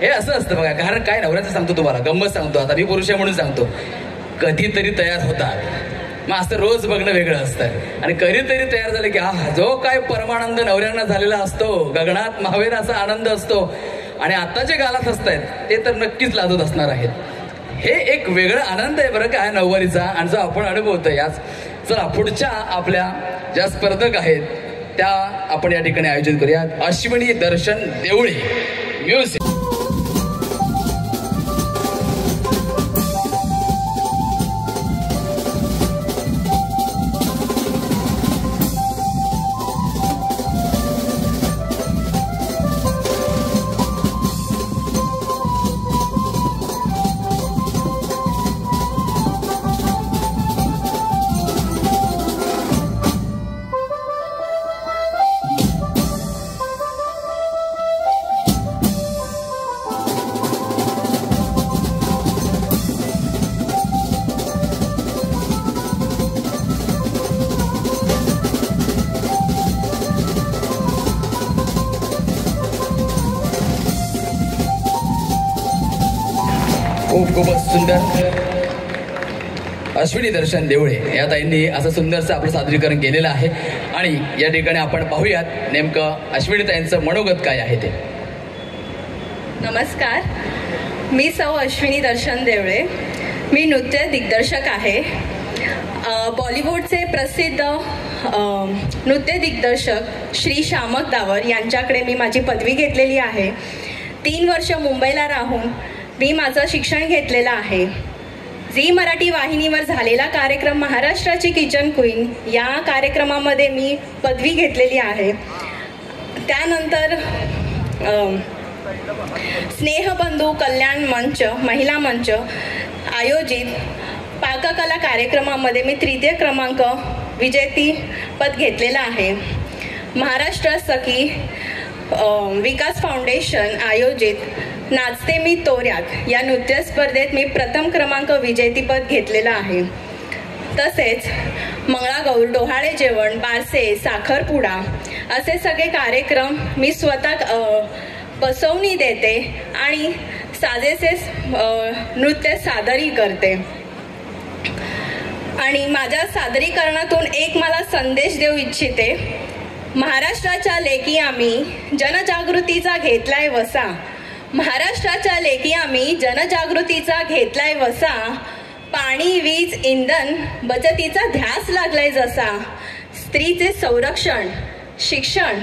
हे असं असतं बघा. कारण काय नवऱ्याचं सांगतो तुम्हाला गंमत सांगतो, आता मी पुरुष आहे म्हणून सांगतो. कधीतरी तयार होतात, मग असं रोज बघणं वेगळं असतं. आणि कधीतरी तयार झाले की जो काय परमानंद नवऱ्यांना झालेला असतो, गगनात मावेन असा आनंद असतो. आणि आता जे गालात असतायत ते तर नक्कीच लाजत असणार आहेत. हे एक वेगळा आनंद आहे बरं का नऊवारीचा, आणि जो आपण अनुभवतो याच. चला पुढच्या आपल्या ज्या स्पर्धक आहेत त्या आपण या ठिकाणी आयोजित करूयात. अश्विनी दर्शन देवळे म्युझिक. खूपच सुंदर. अश्विनी दर्शन देवळे या ताईंनी असं सुंदरसं आपलं सादरीकरण केलेलं आहे. आणि या ठिकाणी आपण पाहूयात नेमकं अश्विनी ताईंचं मनोगत काय आहे ते. नमस्कार, मी सौ अश्विनी दर्शन देवळे. मी नृत्य दिग्दर्शक आहे. बॉलिवूडचे प्रसिद्ध नृत्य दिग्दर्शक श्री शामक दावर यांच्याकडे मी माझी पदवी घेतलेली आहे. 3 वर्ष मुंबईला राहून मी माझं शिक्षण घेतलेलं आहे. झी मराठी वाहिनीवर झालेला कार्यक्रम महाराष्ट्राची किचन क्वीन या कार्यक्रमामध्ये मी पदवी घेतलेली आहे. त्यानंतर स्नेहबंधू कल्याण मंच महिला मंच आयोजित पाककला कार्यक्रमामध्ये मी 3य क्रमांक विजेती पद घेतलेलं आहे. महाराष्ट्र सखी विकास फाउंडेशन आयोजित नाचते मी तोऱ्यात या नृत्य स्पर्धेत मी प्रथम क्रमांक विजेतेपद घेतलेलं आहे. तसेच मंगळागौर, डोहाळे जेवण, बारसे, साखरपुडा असे सगळे कार्यक्रम मी स्वतः बसवणी देते आणि साजेसे नृत्य सादरी करते. आणि माझ्या सादरीकरणातून एक मला संदेश देऊ इच्छिते. महाराष्ट्राच्या लेकी आम्ही जनजागृतीचा घेतलाय वसा. महाराष्ट्राच्या लेकी आम्ही जनजागृतीचा घेतलाय वसा. पाणी, वीज, इंधन बचतीचा ध्यास लागलाय जसा. स्त्रीचे संरक्षण शिक्षण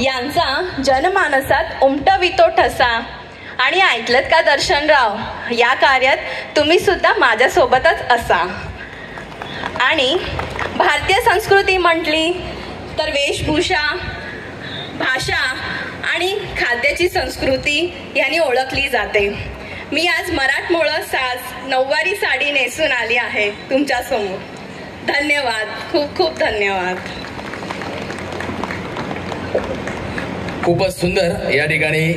यांचा जनमानसात उमटवितो ठसा. आणि ऐकलत का दर्शनराव, या कार्यात तुम्ही सुद्धा माझ्यासोबतच असा. आणि भारतीय संस्कृती म्हटली तर वेशभूषा, भाषा आणि खाद्याची संस्कृती यांनी ओळखली जाते. मी आज मराठमोळं साज नऊवारी साडी नेसून आली आहे तुमच्यासमोर. धन्यवाद, खूप खूप धन्यवाद. खूपच सुंदर या ठिकाणी.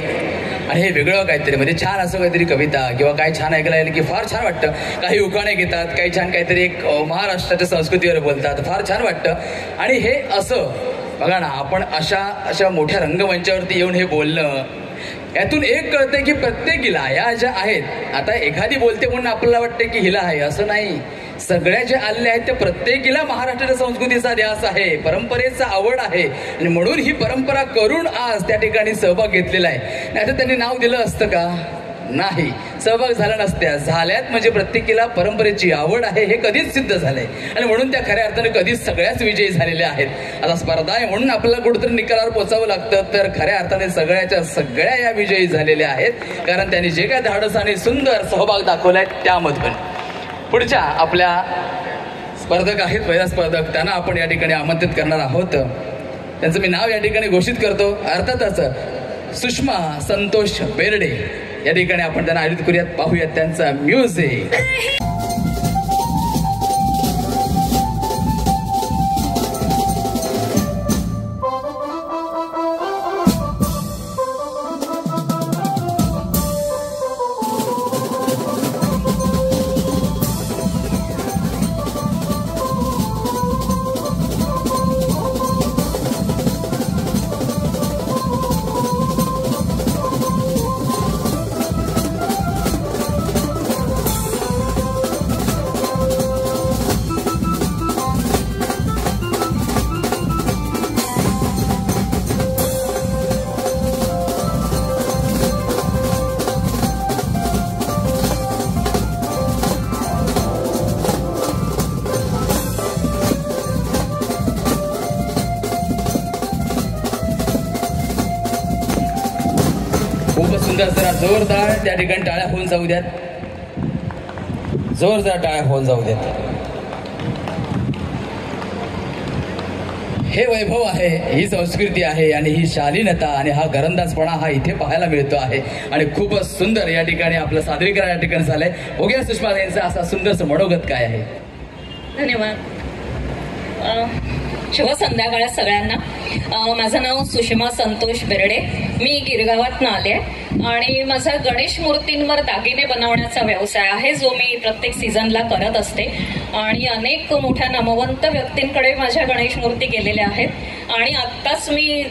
आणि हे वेगळं काहीतरी म्हणजे छान असं काहीतरी कविता किंवा काय छान ऐकायला येईल की फार छान वाटतं. काही उखाणे घेतात, काही छान काहीतरी एक महाराष्ट्राच्या संस्कृतीवर बोलतात, फार छान वाटतं. आणि हे असं बघा ना, आपण अशा मोठ्या रंगमंचावरती येऊन हे बोलणं, यातून एक कळतंय की प्रत्येकीला या ज्या आहेत, आता एखादी बोलते म्हणून आपल्याला वाटतं की हिला आहे, असं नाही. सगळ्या ज्या आलेल्या आहेत त्या प्रत्येकीला महाराष्ट्राच्या संस्कृतीचा ध्यास आहे, परंपरेचा आवड आहे. आणि म्हणून ही परंपरा करून आज त्या ठिकाणी सहभाग घेतलेला आहे. नाही तर त्यांनी नाव दिलं असतं का? नाही, सहभाग झाला नसत्या. झाल्यात म्हणजे प्रत्येकीला परंपरेची आवड आहे हे कधीच सिद्ध झालंय. आणि म्हणून त्या खऱ्या अर्थाने कधीच सगळ्याच विजयी झालेल्या आहेत. आता स्पर्धा आहे म्हणून आपल्याला कुठेतरी निकालावर पोचावं लागतं, तर खऱ्या अर्थाने सगळ्या या विजयी झालेल्या आहेत. कारण त्यांनी जे काय धाडसाने सुंदर सहभाग दाखवलाय त्यामधून. पुढच्या आपल्या स्पर्धक आहेत, पहिला स्पर्धक, त्यांना आपण या ठिकाणी आमंत्रित करणार आहोत. त्यांचं मी नाव या ठिकाणी घोषित करतो. अर्थातच सुषमा संतोष बेर्डे या ठिकाणी आपण त्यांना आयोजित करूयात. पाहूयात त्यांचा म्युझिक. खूपच सुंदर. जरा जोरदार त्या ठिकाणी टाळ्या होऊन जाऊ द्यात, जोरदार टाळ्या होऊन जाऊ द्यात. हे वैभव आहे, ही संस्कृती आहे आणि ही शालीनता आणि हा घरंदाजपणा हा इथे पाहायला मिळतो आहे. आणि खूपच सुंदर या ठिकाणी आपलं सादरीकरण या ठिकाणी झालंय. बघूया सुषमा यांचा असा सुंदरसं मनोगत काय आहे. धन्यवाद. शुभ संध्याकाळ सगळ्यांना. माझं नाव सुषमा संतोष बेर्डे. मी गिरगावातनं आले आणि माझा गणेश मूर्तींवर दागिने बनवण्याचा व्यवसाय आहे, जो मी प्रत्येक सीझनला करत असते. आणि अनेक मोठ्या नामवंत व्यक्तींकडे माझ्या गणेश मूर्ती गेलेल्या आहेत. आणि आत्ताच मी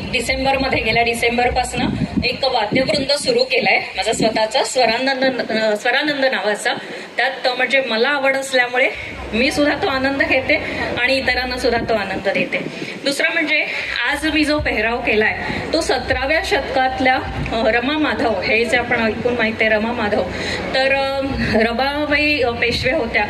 गेल्या डिसेंबरपासून एक वाद्यवृंद सुरू केलाय माझा स्वतःचा, स्वरानंद नावाचा. त्यात म्हणजे मला आवड असल्यामुळे मी सुद्धा तो आनंद घेते आणि इतरांना सुद्धा तो आनंद देते. दुसरं म्हणजे आज मी जो पेहराव केलाय तो 17व्या शतकातल्या रमा माधव, हे जे आपण ऐकून माहिती आहे रमा माधव, तर रमाबाई पेशवे होत्या,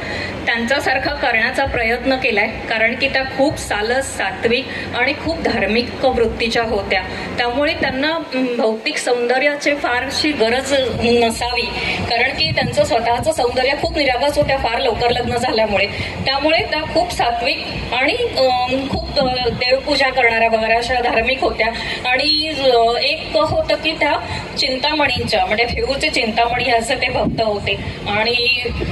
त्यांच्यासारखा करण्याचा प्रयत्न केलाय. कारण की त्या खूप सालस, सात्विक आणि खूप धार्मिक वृत्तीच्या होत्या. त्यामुळे त्यांना भौतिक सौंदर्याची फारशी गरज नसावी, कारण की त्यांचं स्वतःचं सौंदर्य खूप निरागस होत्या फार लवकर लग्न झाल्यामुळे. त्यामुळे त्या खूप सात्विक आणि खूप देवपूजा करणाऱ्या बऱ्याचशा धार्मिक होत्या. आणि एक होतं की त्या चिंतामणींच्या म्हणजे फेगूचे चिंतामणी ह्याचे ते भक्त होते. आणि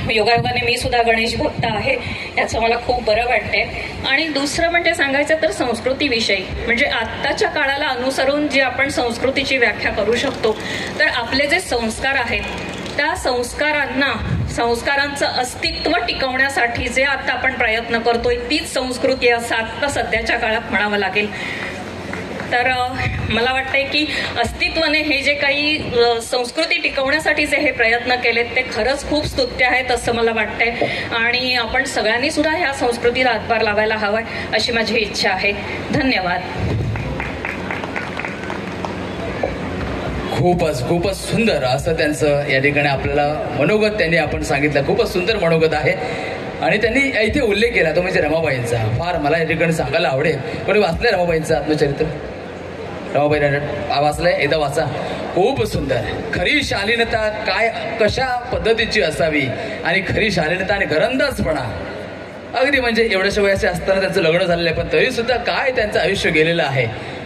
योगायोगाने मी सुद्धा गणेश भक्त आहे, याचं मला खूप बरं वाटतंय. आणि दुसरं म्हणजे सांगायचं तर संस्कृतीविषयी, म्हणजे आत्ताच्या काळाला अनुसरून जी आपण संस्कृतीची व्याख्या करू शकतो, तर आपले जे संस्कार आहेत त्या संस्कारांचं अस्तित्व टिकवण्यासाठी जे आता आपण प्रयत्न करतोय तीच संस्कृती असं आता सध्याच्या काळात म्हणावं लागेल. तर मला वाटतंय की अस्तित्वाने हे जे काही संस्कृती टिकवण्यासाठी जे हे प्रयत्न केलेत ते खरंच खूप स्तुत्य आहेत असं मला वाटतंय. आणि आपण सगळ्यांनी सुद्धा ह्या संस्कृतीला हातभार लावायला हवाय अशी माझी इच्छा आहे. धन्यवाद. खूपच सुंदर असं त्यांचं या ठिकाणी आपल्याला मनोगत त्यांनी आपण सांगितलं. खूपच सुंदर मनोगत आहे. आणि त्यांनी इथे उल्लेख केला तो म्हणजे रमाबाईंचा. फार मला या ठिकाणी सांगायला आवडेल. कोणी वाचलंय रमाबाईंचं आत्मचरित्र? रमाबाई वाचलंय? एकदा वाचा. खूप सुंदर. खरी शालीनता काय कशा पद्धतीची असावी आणि खरी शालीनता आणि घरंदाजपणा. अगदी म्हणजे एवढ्याशा वयाचे असताना त्यांचं लग्न झालेलं आहे, पण तरी सुद्धा काय त्यांचं आयुष्य गेलेलं आहे.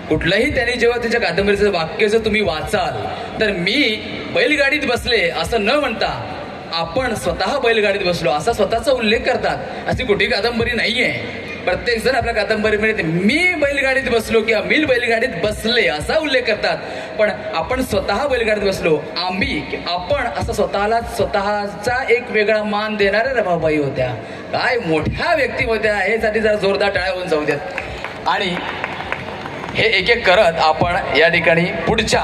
कुठलंही त्यांनी जेव्हा त्याच्या कादंबरीचं वाक्य जर तुम्ही वाचाल तर मी बैलगाडीत बसले असं न म्हणता आपण स्वतः बैलगाडीत बसलो असा स्वतःचा उल्लेख करतात. अशी कुठे कादंबरी नाहीये. प्रत्येक जण आपल्या कादंबरीमध्ये मी बैलगाडीत बसलो किंवा मी बैलगाडीत बसले असा उल्लेख करतात. पण आपण स्वतः बैलगाडीत बसलो, आम्ही आपण असं स्वतःला स्वतःचा एक वेगळा मान देणाऱ्या रमाबाई होत्या. काय मोठ्या व्यक्ती होत्या. हे साठी जरा जोरदार टाळ्या होऊन जाऊ द्यात. आणि हे एक एक करत आपण या ठिकाणी पुढच्या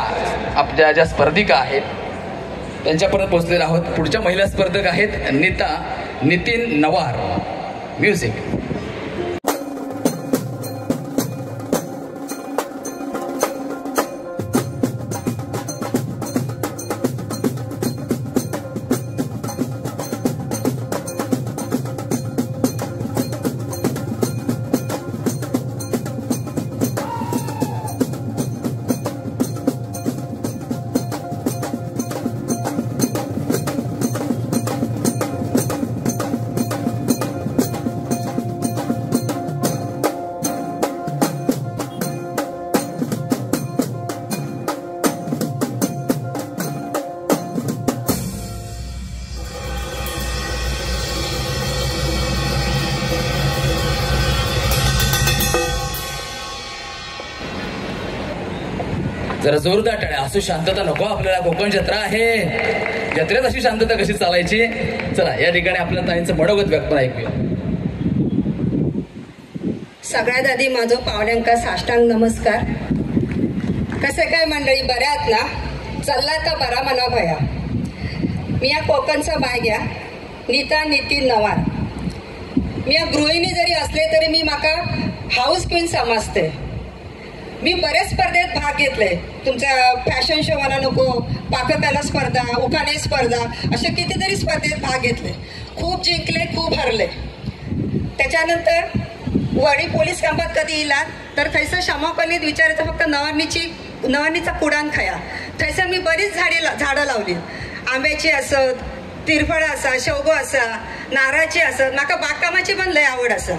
आपल्या ज्या स्पर्धिका आहेत त्यांच्यापर्यंत पोहोचलेलो आहोत. पुढच्या महिला स्पर्धक आहेत नितीन नवार. म्युझिक. जरा जोरदार टाळ्या. असं शांतता नको आपल्याला. कोकण जत्रा आहे. जत्रेत अशी शांतता कशी चालायची. चला या ठिकाणी आपल्या ताईंचं मनोगत व्यक्त ऐकूया. सगळ्यात आधी माझं पाहुण्यांका साष्टांग नमस्कार. कसे काय मंडळी, बऱ्यात ना? चालला का बरा मना भया. मी या कोकणचा बायग्या नीता नितीन नवार. मी या गृहिणी जरी असले तरी मी माका हाऊस क्वीन समजते. मी बऱ्याच स्पर्धेत भाग घेतले. तुमच्या फॅशन शो मला नको, पाककला स्पर्धा, उखाणे स्पर्धा, अशा कितीतरी स्पर्धेत भाग घेतले. खूप जिंकले, खूप हरले. त्याच्यानंतर वडी पोलीस कॅम्पात कधी इला तर थैसर क्षमाकलीत विचारायचं फक्त नवानीचा कुडान खाया. थैसर मी बरीच झाडं लावली. आंब्याची असत, तिरफळ असा, शेवगो असा, नारळाची असत. माका बागकामाची पण लय आवड असा.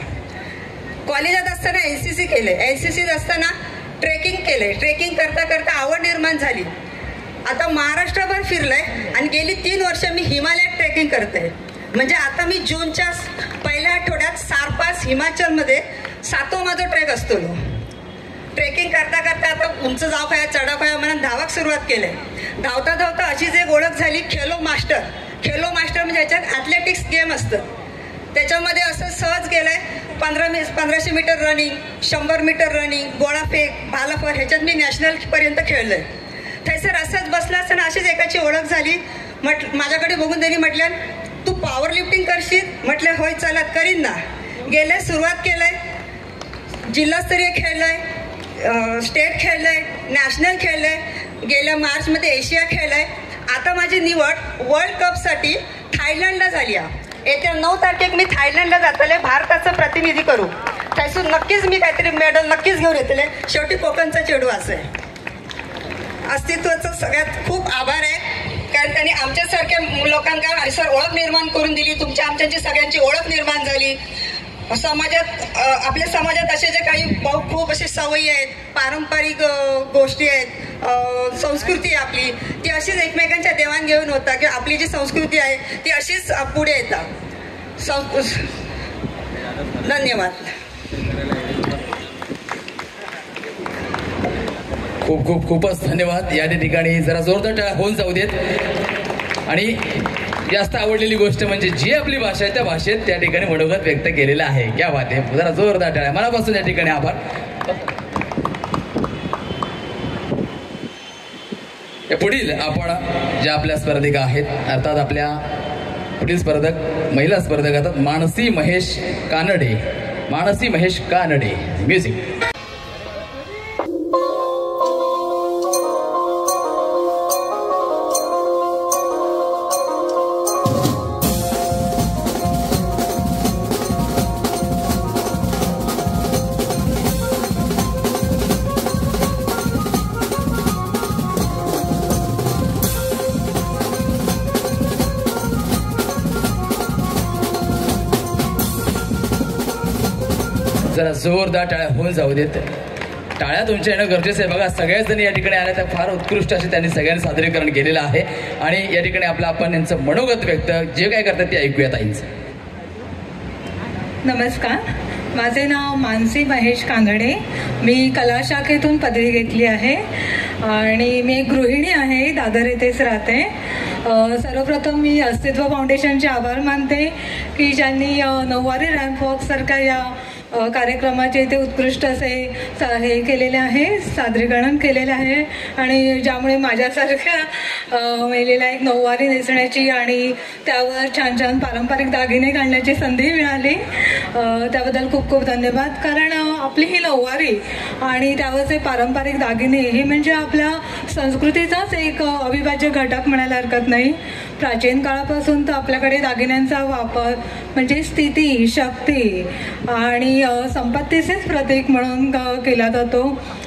कॉलेजात असताना NCC केले. NCCत असताना ट्रेकिंग केले. ट्रेकिंग करता करता आवड निर्माण झाली. आता महाराष्ट्रभर फिरलंय आणि गेली 3 वर्ष मी हिमालयात ट्रेकिंग करते. म्हणजे आता मी जूनच्या पहिल्या आठवड्यात सारपास हिमाचलमध्ये 7वा माझा ट्रेक असतो. ट्रेकिंग करता करता आता उंच जाव खाया चढा खाया म्हणून धावाक सुरुवात केली. धावता धावता अशीच एक ओळख झाली खेलो मास्टर. खेलो मास्टर म्हणजे याच्यात ॲथलेटिक्स गेम असतं. त्याच्यामध्ये असं सहज गेलंय 1500 मीटर रनिंग, 100 मीटर रनिंग, गोळाफेक, भालाफेक ह्याच्यात मी नॅशनल पर्यंत खेळलोय. थैसर असंच बसला असताना अशीच एकाची ओळख झाली. माझ्याकडे बघून त्यांनी म्हटल्या तू पॉवर लिफ्टिंग करशील. म्हटले होय चालत करीन ना. गेले सुरुवात केलंय. जिल्हास्तरीय खेळलंय, स्टेट खेळलंय, नॅशनल खेळलंय. गेल्या मार्चमध्ये एशिया खेळलंय. आता माझी निवड वर्ल्ड कपसाठी थायलंडला झाली आहे. येत्या 9 तारखेक मी थायलंडला जातले भारताचं प्रतिनिधी करू. त्यातून नक्कीच मी काहीतरी मेडल नक्कीच घेऊन येतले. शेवटी कोकणचा चेडू असं आहे. अस्तित्वाचं सगळ्यात खूप आभार आहे कारण त्यांनी आमच्यासारख्या लोकांना हरिसर ओळख निर्माण करून दिली. तुमच्या आमच्याची सगळ्यांची ओळख निर्माण झाली. समाजात आपल्या समाजात असे जे काही खूप असे सवयी आहेत, पारंपरिक गोष्टी आहेत, संस्कृती आपली ती अशीच एकमेकांच्या देवाणघेवाण होता किंवा आपली जी संस्कृती आहे ती अशीच पुढे येतात. धन्यवाद. खूपच धन्यवाद. या ठिकाणी जरा जोरदार टाळ्या होऊन जाऊ देत. आणि जास्त आवडलेली गोष्ट म्हणजे जी आपली भाषा आहे त्या भाषेत त्या ठिकाणी मनोगत व्यक्त केलेलं आहे. क्या बात आहे. जरा जोरदार टाळ्या. मनापासून या ठिकाणी आभार. पुढील आपण ज्या आपल्या स्पर्धिका आहेत अर्थात आपल्या पुढील स्पर्धक महिला स्पर्धक आहेत मानसी महेश कानडे. मानसी महेश कानडे. म्युझिक. जरा जोरदार टाळ्या होऊन जाऊ देत. टाळ्या तुमच्या येणं गरजेचं आहे. बघा सगळ्याच जणी या ठिकाणी आल्या तर फार उत्कृष्ट असे त्यांनी सगळ्यांनी सादरीकरण केलेलं आहे आणि या ठिकाणी आपण यांचं मनोगत व्यक्त जे काय करतात ते ऐकूयात आईंचं. नमस्कार, माझे नाव मानसी महेश कानडे. मी कला शाखेतून पदवी घेतली आहे आणि मी एक गृहिणी आहे, दादर येथेच राहते. सर्वप्रथम मी अस्तित्व फाउंडेशनचे आभार मानते की ज्यांनी नऊवारी रॅम्प वॉक सारख्या या कार्यक्रमाचे इथे उत्कृष्ट असे हे केलेले आहे, सादरीकरण केलेले आहे आणि ज्यामुळे माझ्यासारख्या महिलेला एक नऊवारी नेसण्याची आणि त्यावर छान छान पारंपरिक दागिने घालण्याची संधी मिळाली. त्याबद्दल खूप खूप धन्यवाद. कारण आपली ही नऊवारी आणि त्यावरचे पारंपरिक दागिने हे म्हणजे आपल्या संस्कृतीचाच एक अविभाज्य घटक म्हणायला हरकत नाही. प्राचीन काळापासून तर आपल्याकडे दागिन्यांचा वापर म्हणजे स्थिती, शक्ती आणि संपत्तीचेच प्रतीक म्हणून केला जातो.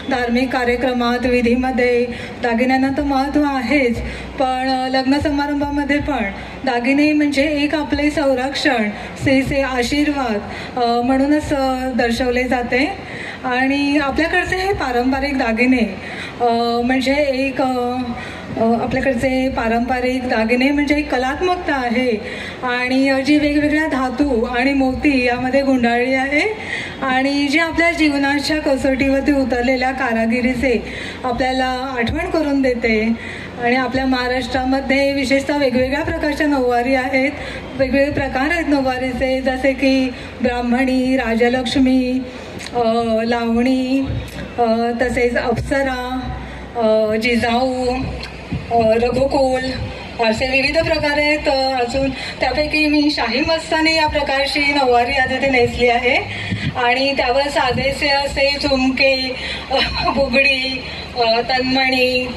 धार्मिक कार्यक्रमात, विधीमध्ये दागिन्यांना तर महत्त्व आहेच, पण लग्न समारंभामध्ये पण दागिने म्हणजे एक आपले संरक्षण, स्त्रीचे आशीर्वाद म्हणूनच दर्शवले जाते. आणि आपल्याकडचे हे पारंपरिक दागिने म्हणजे एक आपल्याकडचे पारंपरिक दागिने म्हणजे एक कलात्मकता आहे आणि जी वेगवेगळ्या धातू आणि मोती यामध्ये गुंडाळली आहे आणि जी आपल्या जीवनाच्या कसोटीवरती उतरलेल्या कारागिरीचे आपल्याला आठवण करून देते. आणि आपल्या महाराष्ट्रामध्ये विशेषतः वेगवेगळ्या प्रकारच्या नऊवारी आहेत, वेगवेगळे प्रकार आहेत नऊवारीचे, जसे की ब्राह्मणी, राजलक्ष्मी, लावणी, तसेच अप्सरा, जिजाऊ, रघुकुल असे विविध प्रकार आहेत. अजून त्यापैकी मी शाही मस्तानी या प्रकारची नऊवारी आता ते नेसली आहे आणि त्यावर साधेसे असे झुमके, बुगडी, तन्मणी,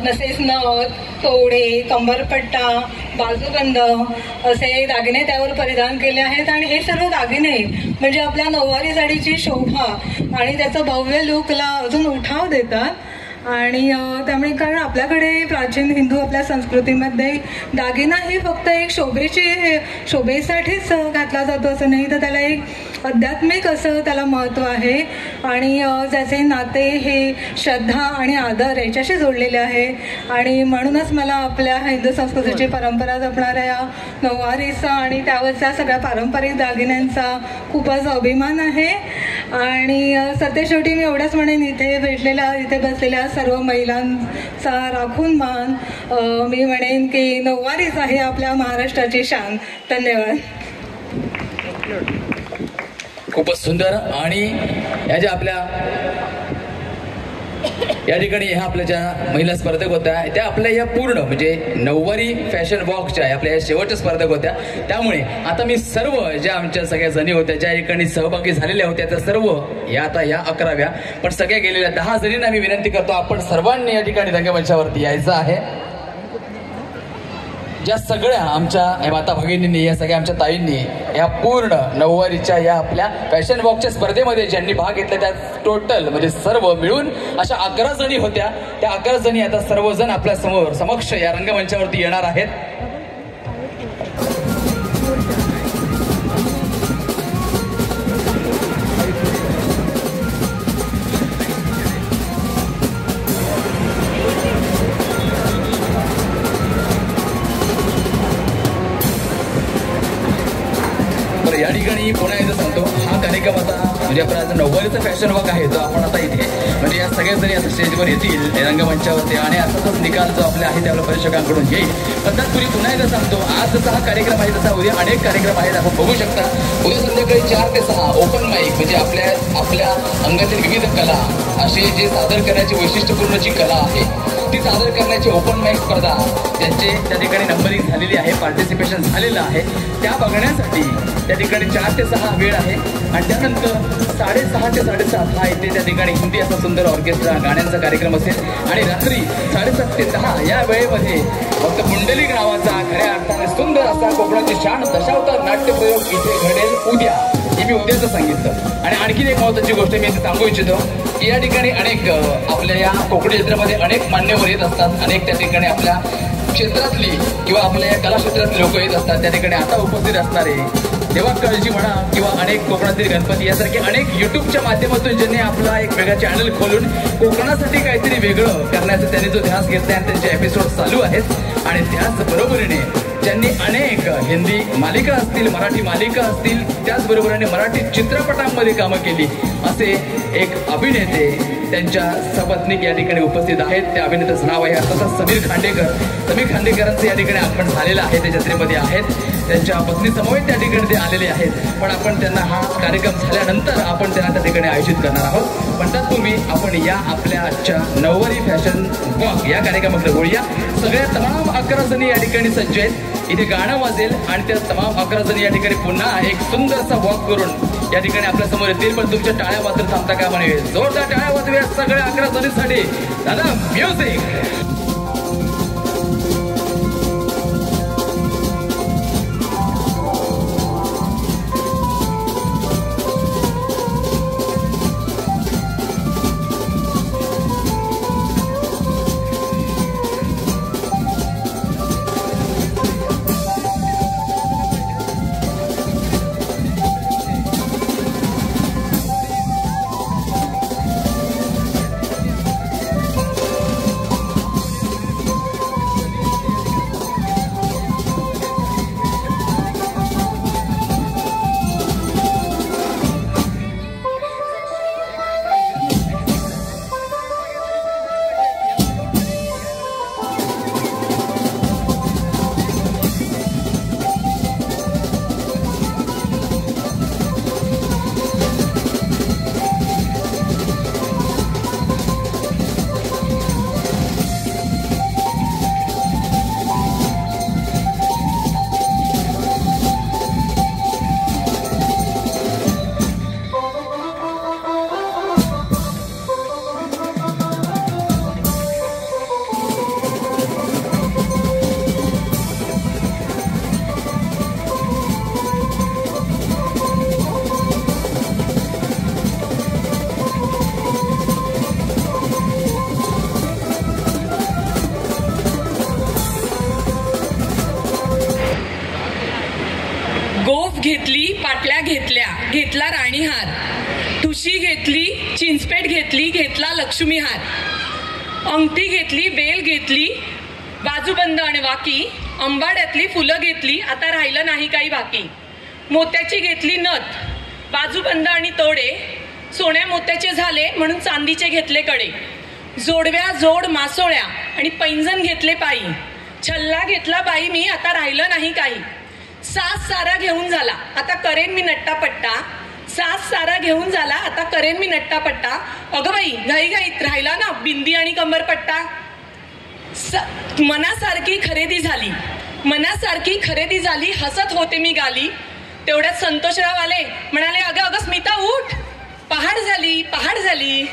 तसेच नथ, तोडे, कंबरपट्टा, बाजूबंद असे दागिने त्यावर परिधान केले आहेत. आणि हे सर्व दागिने म्हणजे आपल्या नऊवारी साडीची शोभा आणि त्याचं भव्य लुकला अजून उठाव देतात. आणि त्यामुळे कारण आपल्याकडे प्राचीन हिंदू आपल्या संस्कृतीमध्ये दागिना ही फक्त एक शोभेसाठीच घातला जातो असं नाही, तर त्याला एक आध्यात्मिक असं त्याला महत्त्व आहे आणि ज्याचे नाते हे श्रद्धा आणि आदर याच्याशी जोडलेले आहे. आणि म्हणूनच मला आपल्या हिंदू संस्कृतीची परंपरा जपणाऱ्या या नऊवारीचा आणि त्यावरच्या सगळ्या पारंपरिक दागिन्यांचा खूपच अभिमान आहे. आणि सत्यशेवटी मी एवढंच म्हणेन, इथे बसलेल्या सर्व महिलांचा राखून मान मी म्हणेन की नऊवारीच आहे आपल्या महाराष्ट्राची शान. धन्यवाद. खूपच सुंदर. आणि या ज्या आपल्या या ठिकाणी ह्या आपल्या ज्या महिला स्पर्धक होत्या त्या आपल्या या पूर्ण म्हणजे नऊवारी फॅशन वॉकच्या आपल्या या शेवटच्या स्पर्धक होत्या. त्यामुळे आता मी सर्व ज्या आमच्या सगळ्या जणी होत्या ज्या ठिकाणी सहभागी झालेल्या होत्या त्या सर्व या आता या 11व्या पण सगळ्या गेलेल्या 10 जणींना मी विनंती करतो आपण सर्वांनी या ठिकाणी रंगमंचावरती यायचं आहे. ज्या सगळ्या आमच्या माता भगिनींनी, या सगळ्या आमच्या ताईंनी या पूर्ण नऊवारीच्या या आपल्या फॅशन वॉकच्या स्पर्धेमध्ये ज्यांनी भाग घेतला त्या टोटल म्हणजे सर्व मिळून अशा 11 जणी होत्या. त्या 11 जणी आता सर्वजण आपल्या समक्ष या रंगमंचावरती येणार आहेत. या ठिकाणी पुन्हा एकदा सांगतो, हा कार्यक्रम आता म्हणजे आपला नऊवारीचा फॅशन वॉक आहे तो आपण आता इथे म्हणजे या सगळ्याच जणी आता स्टेजवर येतील रंगमंचावरती आणि असाच निकाल जो आपले आहे ते आपल्या प्रेक्षकांकडून येईल. पण तत्पूर्वी पुन्हा एकदा सांगतो, आज जसा हा कार्यक्रम आहे तसा उद्या अनेक कार्यक्रम आहेत. आपण बघू शकता उद्या संध्याकाळी 4 ते 6 ओपन माईक म्हणजे आपल्या अंगातील विविध कला असे जे सादर करण्याची वैशिष्ट्यपूर्ण जी कला आहे ती सादर करण्याची ओपन माईक स्पर्धा ज्यांचे त्या ठिकाणी नंबरिंग झालेली आहे, पार्टिसिपेशन झालेलं आहे त्या बघण्यासाठी त्या ठिकाणी 4 ते 6 वेळ आहे. आणि त्यानंतर 6:30 ते 7:30 हा इथे त्या ठिकाणी हिंदी असा सुंदर ऑर्केस्ट्रा गाण्यांचा कार्यक्रम असेल. आणि रात्री 7:30 ते 10 या वेळेमध्ये फक्त पुंडलिक नावाचा खऱ्या अर्थाने सुंदर असा कोकणाची शान दशावतार नाट्यप्रयोग इथे घडेल उद्या. हे मी उद्याचं सांगितलं. आणि आणखीन एक महत्त्वाची गोष्ट मी इथे सांगू इच्छितो की या ठिकाणी अनेक आपल्या या कोकणी जत्रेमध्ये अनेक मान्यवर येत असतात, अनेक त्या ठिकाणी आपल्या क्षेत्रातली किंवा आपल्या या कला क्षेत्रातली लोक येत असतात. त्या ठिकाणी आता उपस्थित असणारे देवा काळजी म्हणा किंवा अनेक कोकणातील गणपती यासारखे अनेक युट्यूबच्या माध्यमातून ज्यांनी आपला एक वेगळा चॅनल खोलून कोकणासाठी काहीतरी वेगळं करण्याचा त्यांनी जो ध्यास घेतलाय आणि त्यांचे एपिसोड चालू आहेत आणि त्याचबरोबरीने ज्यांनी अनेक हिंदी मालिका असतील, मराठी मालिका असतील, त्याचबरोबरीने मराठी चित्रपटांमध्ये कामं केली असे एक अभिनेते त्यांच्या सपत्नीक या ठिकाणी उपस्थित आहेत. त्या अभिनेत्याचं नाव आहे अर्थातच समीर खांडेकर. समीर खांडेकरांचं या ठिकाणी आगमन झालेलं आहे, ते जत्रेमध्ये आहेत. त्यांच्या पत्नी समवेत त्या ठिकाणी ते आलेले आहेत. पण आपण त्यांना हा कार्यक्रम झाल्यानंतर आपण त्यांना त्या ठिकाणी आयोजित करणार आहोत. म्हणतात तुम्ही आपण या आपल्या आजच्या नऊवारी फॅशन वॉक या कार्यक्रमाकडे बोलूया. सगळ्या तमाम 11 जणी या ठिकाणी सज्ज आहेत. इथे गाणं वाजेल आणि त्या तमाम 11 जणी या ठिकाणी पुन्हा एक सुंदरसा वॉक करून या ठिकाणी आपल्या समोर येतील. पण तुमच्या टाळ्या मात्र थांबता कामा नये. जोरदार टाळ्या वाजूया सगळ्या 11 जणींसाठी. दादा म्युझिक. घेतली, पाटल्या घेतल्या, घेतला राणीहार, ठुशी घेतली, चिंचपेट घेतली, घेतला लक्ष्मीहार, अंगठी घेतली, बेल घेतली, बाजूबंद आणि वाकी, अंबाड्यातली फुलं घेतली, आता राहिलं नाही काही बाकी, मोत्याची घेतली नथ, बाजूबंद आणि तोडे, सोन्या मोत्याचे झाले म्हणून चांदीचे घेतले कडे, जोडव्या जोड मासोळ्या आणि पैंजण घेतले पायी, छल्ला घेतला बाई मी, आता राहिलं नाही काही, सास सारा घेऊन झाला, आता करेन मी नट्टापट्टा, सास सारा घेऊन झाला, आता करेन मी नट्टापट्टा, अगं बाई घाईघाईत राहिला ना बिंदी आणि कंबरपट्टा, मनासारखी खरेदी झाली, मनासारखी खरेदी झाली, हसत होते मी गाली, तेवढ्यात संतोषराव आले, म्हणाले अगं अगं स्मिता उठ, पहाड झाली पहाड झाली.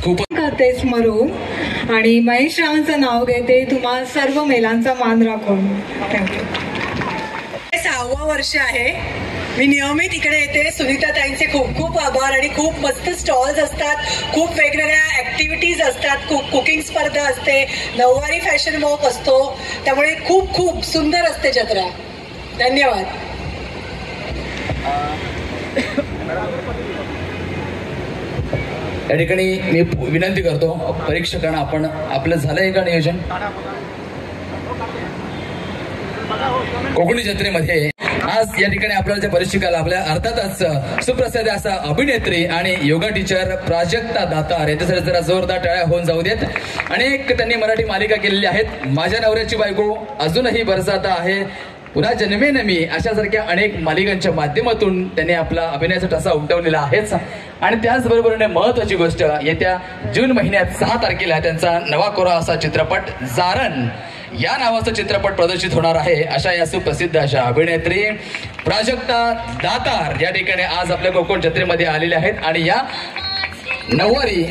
खूप करते स्मरून आणि महेश रावांचं नाव घेते, तुम्हा सर्व महिलांचा मान राखून. थँक्यू. 6वं वर्ष आहे, मी नियमित इकडे येते. सुनीता ताईंचे खूप खूप आभार. आणि खूप मस्त स्टॉल्स असतात, खूप वेगवेगळ्या ऍक्टिव्हिटीज असतात, कुकिंग स्पर्धा असते, नऊवारी फॅशन वॉक असतो, त्यामुळे खूप खूप सुंदर असते जत्रा. धन्यवाद. या ठिकाणी मी विनंती करतो परीक्षकांना, आपण आपलं झालंय का नियोजन? कोकणी जत्रेमध्ये आज या ठिकाणी आपल्याला जे परीक्षिका लाभल्या, अर्थातच सुप्रसिद्ध असा अभिनेत्री आणि योगा टीचर प्राजक्ता दातार यांच्यासाठी जरा जोरदार टाळ्या होऊन जाऊ देत. अनेक त्यांनी मराठी मालिका केलेल्या आहेत. माझ्या नवऱ्याची बायको, अजूनही बरसाता आहे, पुन्हा जन्मेन मी, अशासारख्या अनेक मालिकांच्या माध्यमातून त्यांनी आपला अभिनयाचा ठसा उमटवलेला आहेच. आणि त्याचबरोबरीने महत्वाची गोष्ट, येत्या जून महिन्यात 6 तारखेला त्यांचा नवा कोरा असा चित्रपट जारण या नावाचा चित्रपट प्रदर्शित होणार आहे. अशा या सुप्रसिद्ध अशा अभिनेत्री प्राजक्ता दातार या ठिकाणी आज आपल्या कोकण जत्रेमध्ये आलेल्या आहेत. आणि या नऊवारी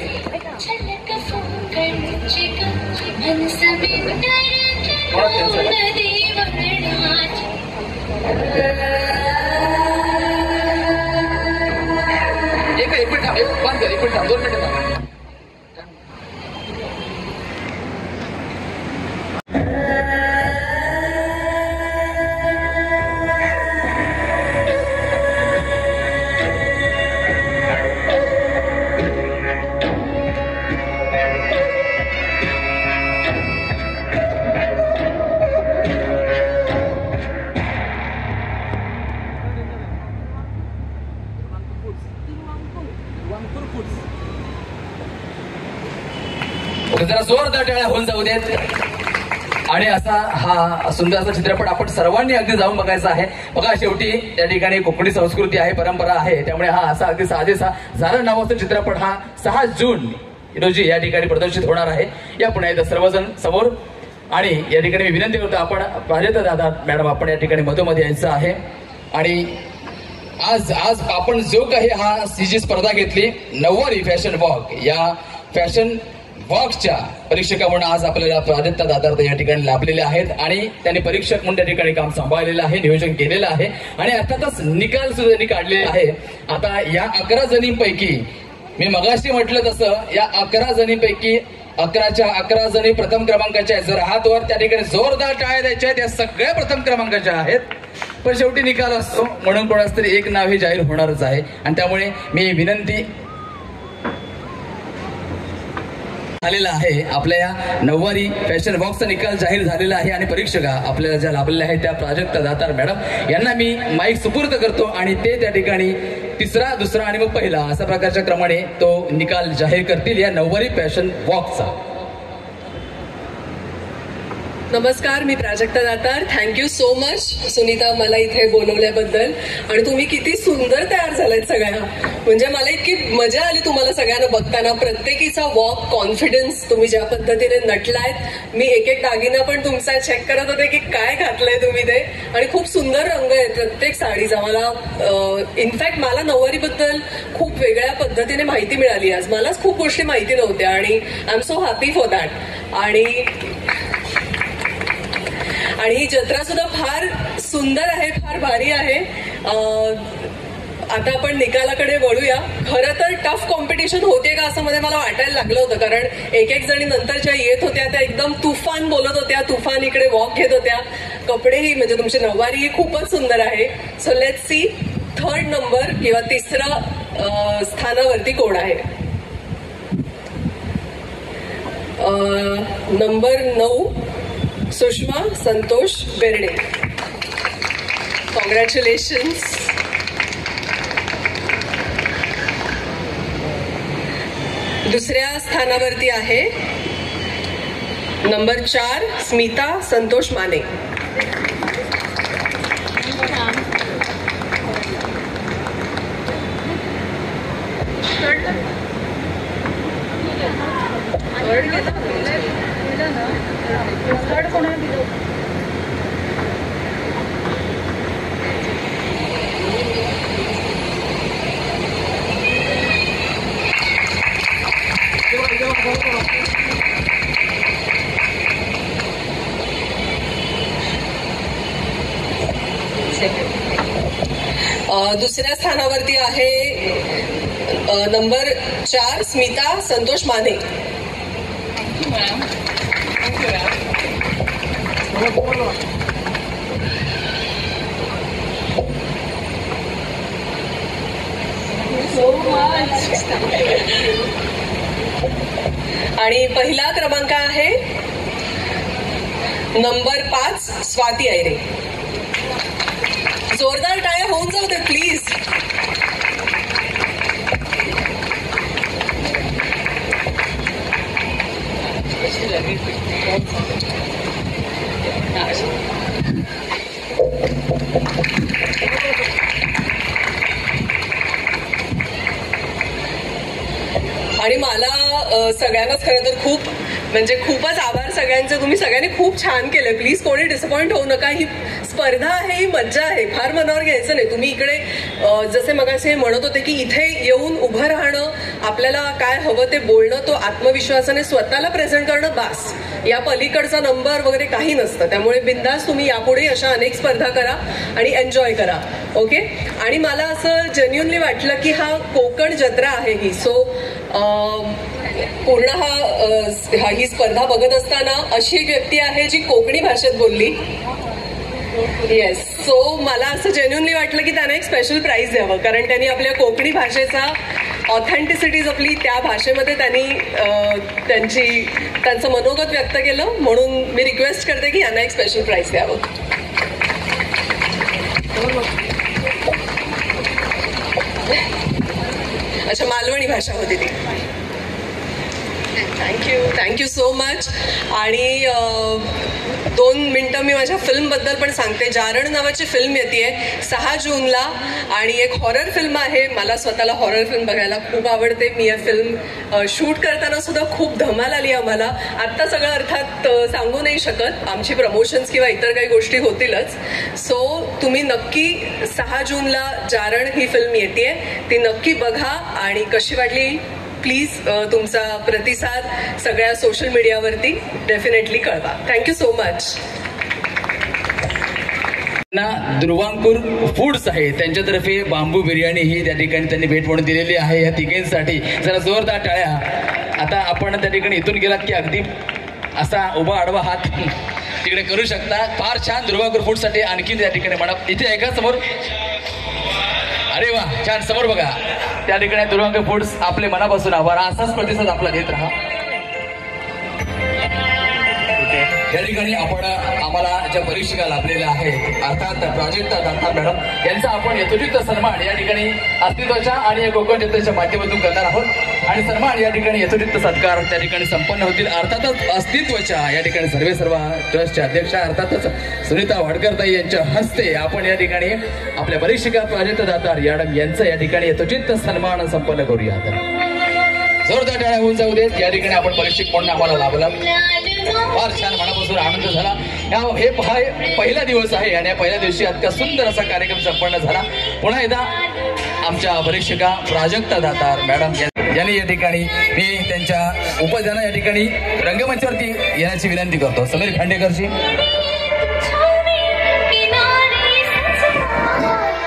एक मिनिट 2 मिनिट जरा जोरदार टाळ्या होऊन जाऊ देत. आणि असा हा सुंदर असा चित्रपट आपण सर्वांनी अगदी जाऊन बघायचा आहे. बघा शेवटी त्या ठिकाणी कोकणी संस्कृती आहे, परंपरा आहे, त्यामुळे हा असा अगदी साजेसा झालं नावाचा चित्रपट हा 6 जून रोजी या ठिकाणी प्रदर्शित होणार आहे. या पुन्हा एकदा सर्वजण समोर. आणि या ठिकाणी मी विनंती करतो, आपण प्राजक्ता दादा मॅडम आपण या ठिकाणी मधोमध यायचं आहे. आणि आज आपण जो काही हा जी स्पर्धा घेतली नऊवारी फॅशन वॉक, या फॅशन वॉकच्या परीक्षका म्हणून आज आपल्याला प्राजक्ता दादा या ठिकाणी लाभलेले आहेत आणि त्यांनी परीक्षक म्हणून त्या ठिकाणी काम सांभाळलेलं आहे, नियोजन केलेलं आहे आणि अर्थातच निकाल सुद्धा त्यांनी काढलेला आहे. आता या 11 जणींपैकी मी मगाशी म्हटलं तसं या 11 जणींपैकी 11च्या 11 जणी प्रथम क्रमांकाच्या आहेत. जर हात वर त्या ठिकाणी जोरदार टाळ्या द्यायच्या आहेत. या सगळ्या प्रथम क्रमांकाच्या आहेत. पण शेवटी निकाल असतो म्हणून कोणाच तरी एक नाव हे जाहीर होणारच आहे. आणि त्यामुळे मी विनंती झालेला आहे. आपल्या या नऊवारी फॅशन वॉकचा निकाल जाहीर झालेला आहे आणि परीक्षका आपल्याला ज्या लाभलेल्या आहेत त्या प्राजक्ता दातार मॅडम यांना मी माईक सुपूर्द करतो आणि ते त्या ठिकाणी तिसरा, दुसरा आणि मग पहिला अशा प्रकारच्या क्रमाने तो निकाल जाहीर करतील या नऊवारी फॅशन वॉकचा. नमस्कार, मी Prajakta Datar. Thank you so much Sunita मला इथे बोलवल्याबद्दल. आणि तुम्ही किती सुंदर तयार झालात सगळ्या. म्हणजे मला इतकी मजा आली तुम्हाला सगळ्यांना बघताना. प्रत्येकीचा वॉक, कॉन्फिडन्स, तुम्ही ज्या पद्धतीने नटलायत. मी एक एक दागिना पण तुमचा चेक करत होते की काय घातलंय तुम्ही ते. आणि खूप सुंदर रंग आहेत प्रत्येक साडीचा. मला इनफॅक्ट मला नऊवारीबद्दल खूप वेगळ्या पद्धतीने माहिती मिळाली आज. मलाच खूप गोष्टी माहिती नव्हत्या आणि I am so happy for that. आणि ही जत्रा सुद्धा फार सुंदर आहे, फार भारी आहे. आता आपण निकालाकडे वळूया. खरं तर टफ कॉम्पिटिशन होते का असं मध्ये मला वाटायला लागलं होतं, कारण एक एक जणी नंतरच्या येत होत्या त्या एकदम तुफान बोलत होत्या, तुफान इकडे वॉक घेत होत्या. कपडेही म्हणजे तुमची नऊवारी ही खूपच सुंदर आहे. So let's see 3rd number किंवा 3ऱ्या स्थानावरती कोण आहे. नंबर 9 सुषमा संतोष बेर्डे. कॉंग्रॅच्युलेशन्स. दुसऱ्या स्थानावरती आहे नंबर 4 स्मिता संतोष माने. दुसऱ्या स्थानावरती आहे नंबर 4 स्मिता संतोष माने. आणि पहिला क्रमांक आहे नंबर 5 स्वाती आयरे. जोरदार टाळ्या होऊन जाऊ दे प्लीज. आणि मला सगळ्यांनाच खरं तर खूपच आभार सगळ्यांचे. तुम्ही सगळ्यांनी खूप छान केलं. प्लीज कोणी डिसअपॉइंट होऊ नका. ही स्पर्धा आहे, ही मज्जा आहे, फार मनावर घ्यायचं नाही. तुम्ही इकडे जसे मगाशी म्हणत होते की इथे येऊन उभं राहणं, आपल्याला काय हवं ते बोलणं, तो आत्मविश्वासाने स्वतःला प्रेझेंट करणं, बास. या पलीकडचा नंबर वगैरे काही नसतं. त्यामुळे बिंदास तुम्ही यापुढे अशा अनेक स्पर्धा करा आणि एन्जॉय करा. ओके. आणि मला असं जेन्युनली वाटलं की हा कोकण जत्रा आहे ही. सो पूर्ण ही स्पर्धा बघत असताना अशी एक व्यक्ती आहे जी कोकणी भाषेत बोलली. येस. सो मला असं जेन्युनली वाटलं की त्यांना एक स्पेशल प्राइज द्यावं, कारण त्यांनी आपल्या कोकणी भाषेचा ऑथेंटिसिटी जपली, त्या भाषेमध्ये त्यांनी त्यांचं मनोगत व्यक्त केलं. म्हणून मी रिक्वेस्ट करते की यांना एक स्पेशल प्राइज द्यावं. अच्छा, मालवणी भाषा होती ती. Thank you so much. आणि 2 मिनटं मी माझ्या फिल्मबद्दल पण सांगते. जारण नावाची फिल्म येते 6 जूनला आणि एक हॉरर फिल्म आहे. मला स्वतःला हॉरर फिल्म बघायला खूप आवडते. मी या फिल्म शूट करताना सुद्धा खूप धमाल आली आम्हाला. आत्ता सगळं अर्थात सांगू नाही शकत, आमची प्रमोशन्स किंवा इतर काही गोष्टी होतीलच. सो तुम्ही नक्की 6 जूनला जारण ही फिल्म येते, ती नक्की बघा. आणि कशी वाटली प्लीज तुमचा प्रतिसाद सगळ्या सोशल मीडियावरती डेफिनेटली कळवा. Thank you so much. Dhruvankur foods आहे त्यांच्यातर्फे बांबू बिर्याणी ही त्या ठिकाणी त्यांनी भेट म्हणून दिलेली आहे या तिघांसाठी. जरा जोरदार टाळ्या. आता आपण त्या ठिकाणी इथून गेलात की अगदी असा उभा आडवा हात तिकडे करू शकता. फार छान. ध्रुवांकुर फूड्ससाठी आणखी त्या ठिकाणी म्हणा इथे आहे का समोर? अरे वा, छान. समोर बघा, त्या ठिकाणी ध्रुवांकुर फूड्स आपले मनापासून आभार. असाच प्रतिसाद आपला देत राहा. या ठिकाणी आपण आम्हाला ज्या परीक्षिका लाभलेल्या आहेत अर्थात प्राजक्ता दातार मॅडम यांचा आपण यथोचित सन्मान या ठिकाणी अस्तित्वाच्या आणि कोकण जत्रेच्या माध्यमातून करणार आहोत. आणि सन्मान या ठिकाणी यथोचित सत्कार त्या ठिकाणी संपन्न होतील. अर्थातच अस्तित्वाच्या या ठिकाणी सर्व ट्रस्टच्या अध्यक्षा अर्थातच सुनीता वाडकरताई यांच्या हस्ते आपण या ठिकाणी आपल्या परीक्षिका प्राजक्ता दातार मॅडम यांचं या ठिकाणी यथोचित सन्मान संपन्न करूयात. जोरदार टाळ्या होऊन जाऊ देत. या ठिकाणी आपण परीक्षक म्हणून आम्हाला लाभला. फार छान, मनापासून आनंद झाला. हे पहिला दिवस आहे आणि या पहिल्या दिवशी इतका सुंदर असा कार्यक्रम संपन्न झाला. पुन्हा एकदा आमच्या परीक्षिका प्राजक्ता दातार मॅडम यांनी या ठिकाणी मी त्यांच्या उपजनांना या ठिकाणी रंगमंचावरती येण्याची विनंती करतो. समीर खांडेकरजी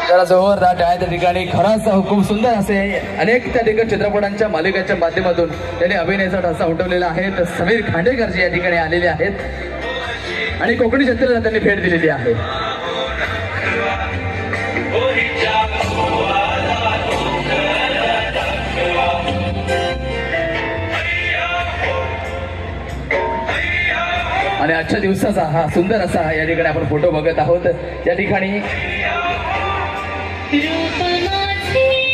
जरा जोरदार टाळ्या त्या ठिकाणी. खराच खूप सुंदर असे अनेक त्या ठिकाणी चित्रपटांच्या मालिकांच्या माध्यमातून त्यांनी अभिनयाचा ठसा उठवलेला आहे. तर समीर खांडेकरजी या ठिकाणी आलेले आहेत आणि कोकणी जत्रेला त्यांनी भेट दिलेली आहे. आणि आजच्या दिवसाचा हा सुंदर असा या ठिकाणी आपण फोटो बघत आहोत. या ठिकाणी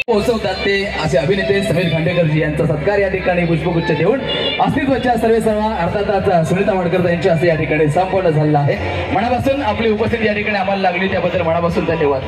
पोहोचवतात ते असे अभिनेते समीर खांडेकरजी यांचा सत्कार या ठिकाणी पुष्पगुच्छ देऊन अस्तित्वाच्या सर्व अर्थातच सुनीता वाडकर यांच्या हस्ते या ठिकाणी संपन्न झालेला आहे. मनापासून आपली उपस्थिती या ठिकाणी आम्हाला लागली त्याबद्दल मनापासून धन्यवाद.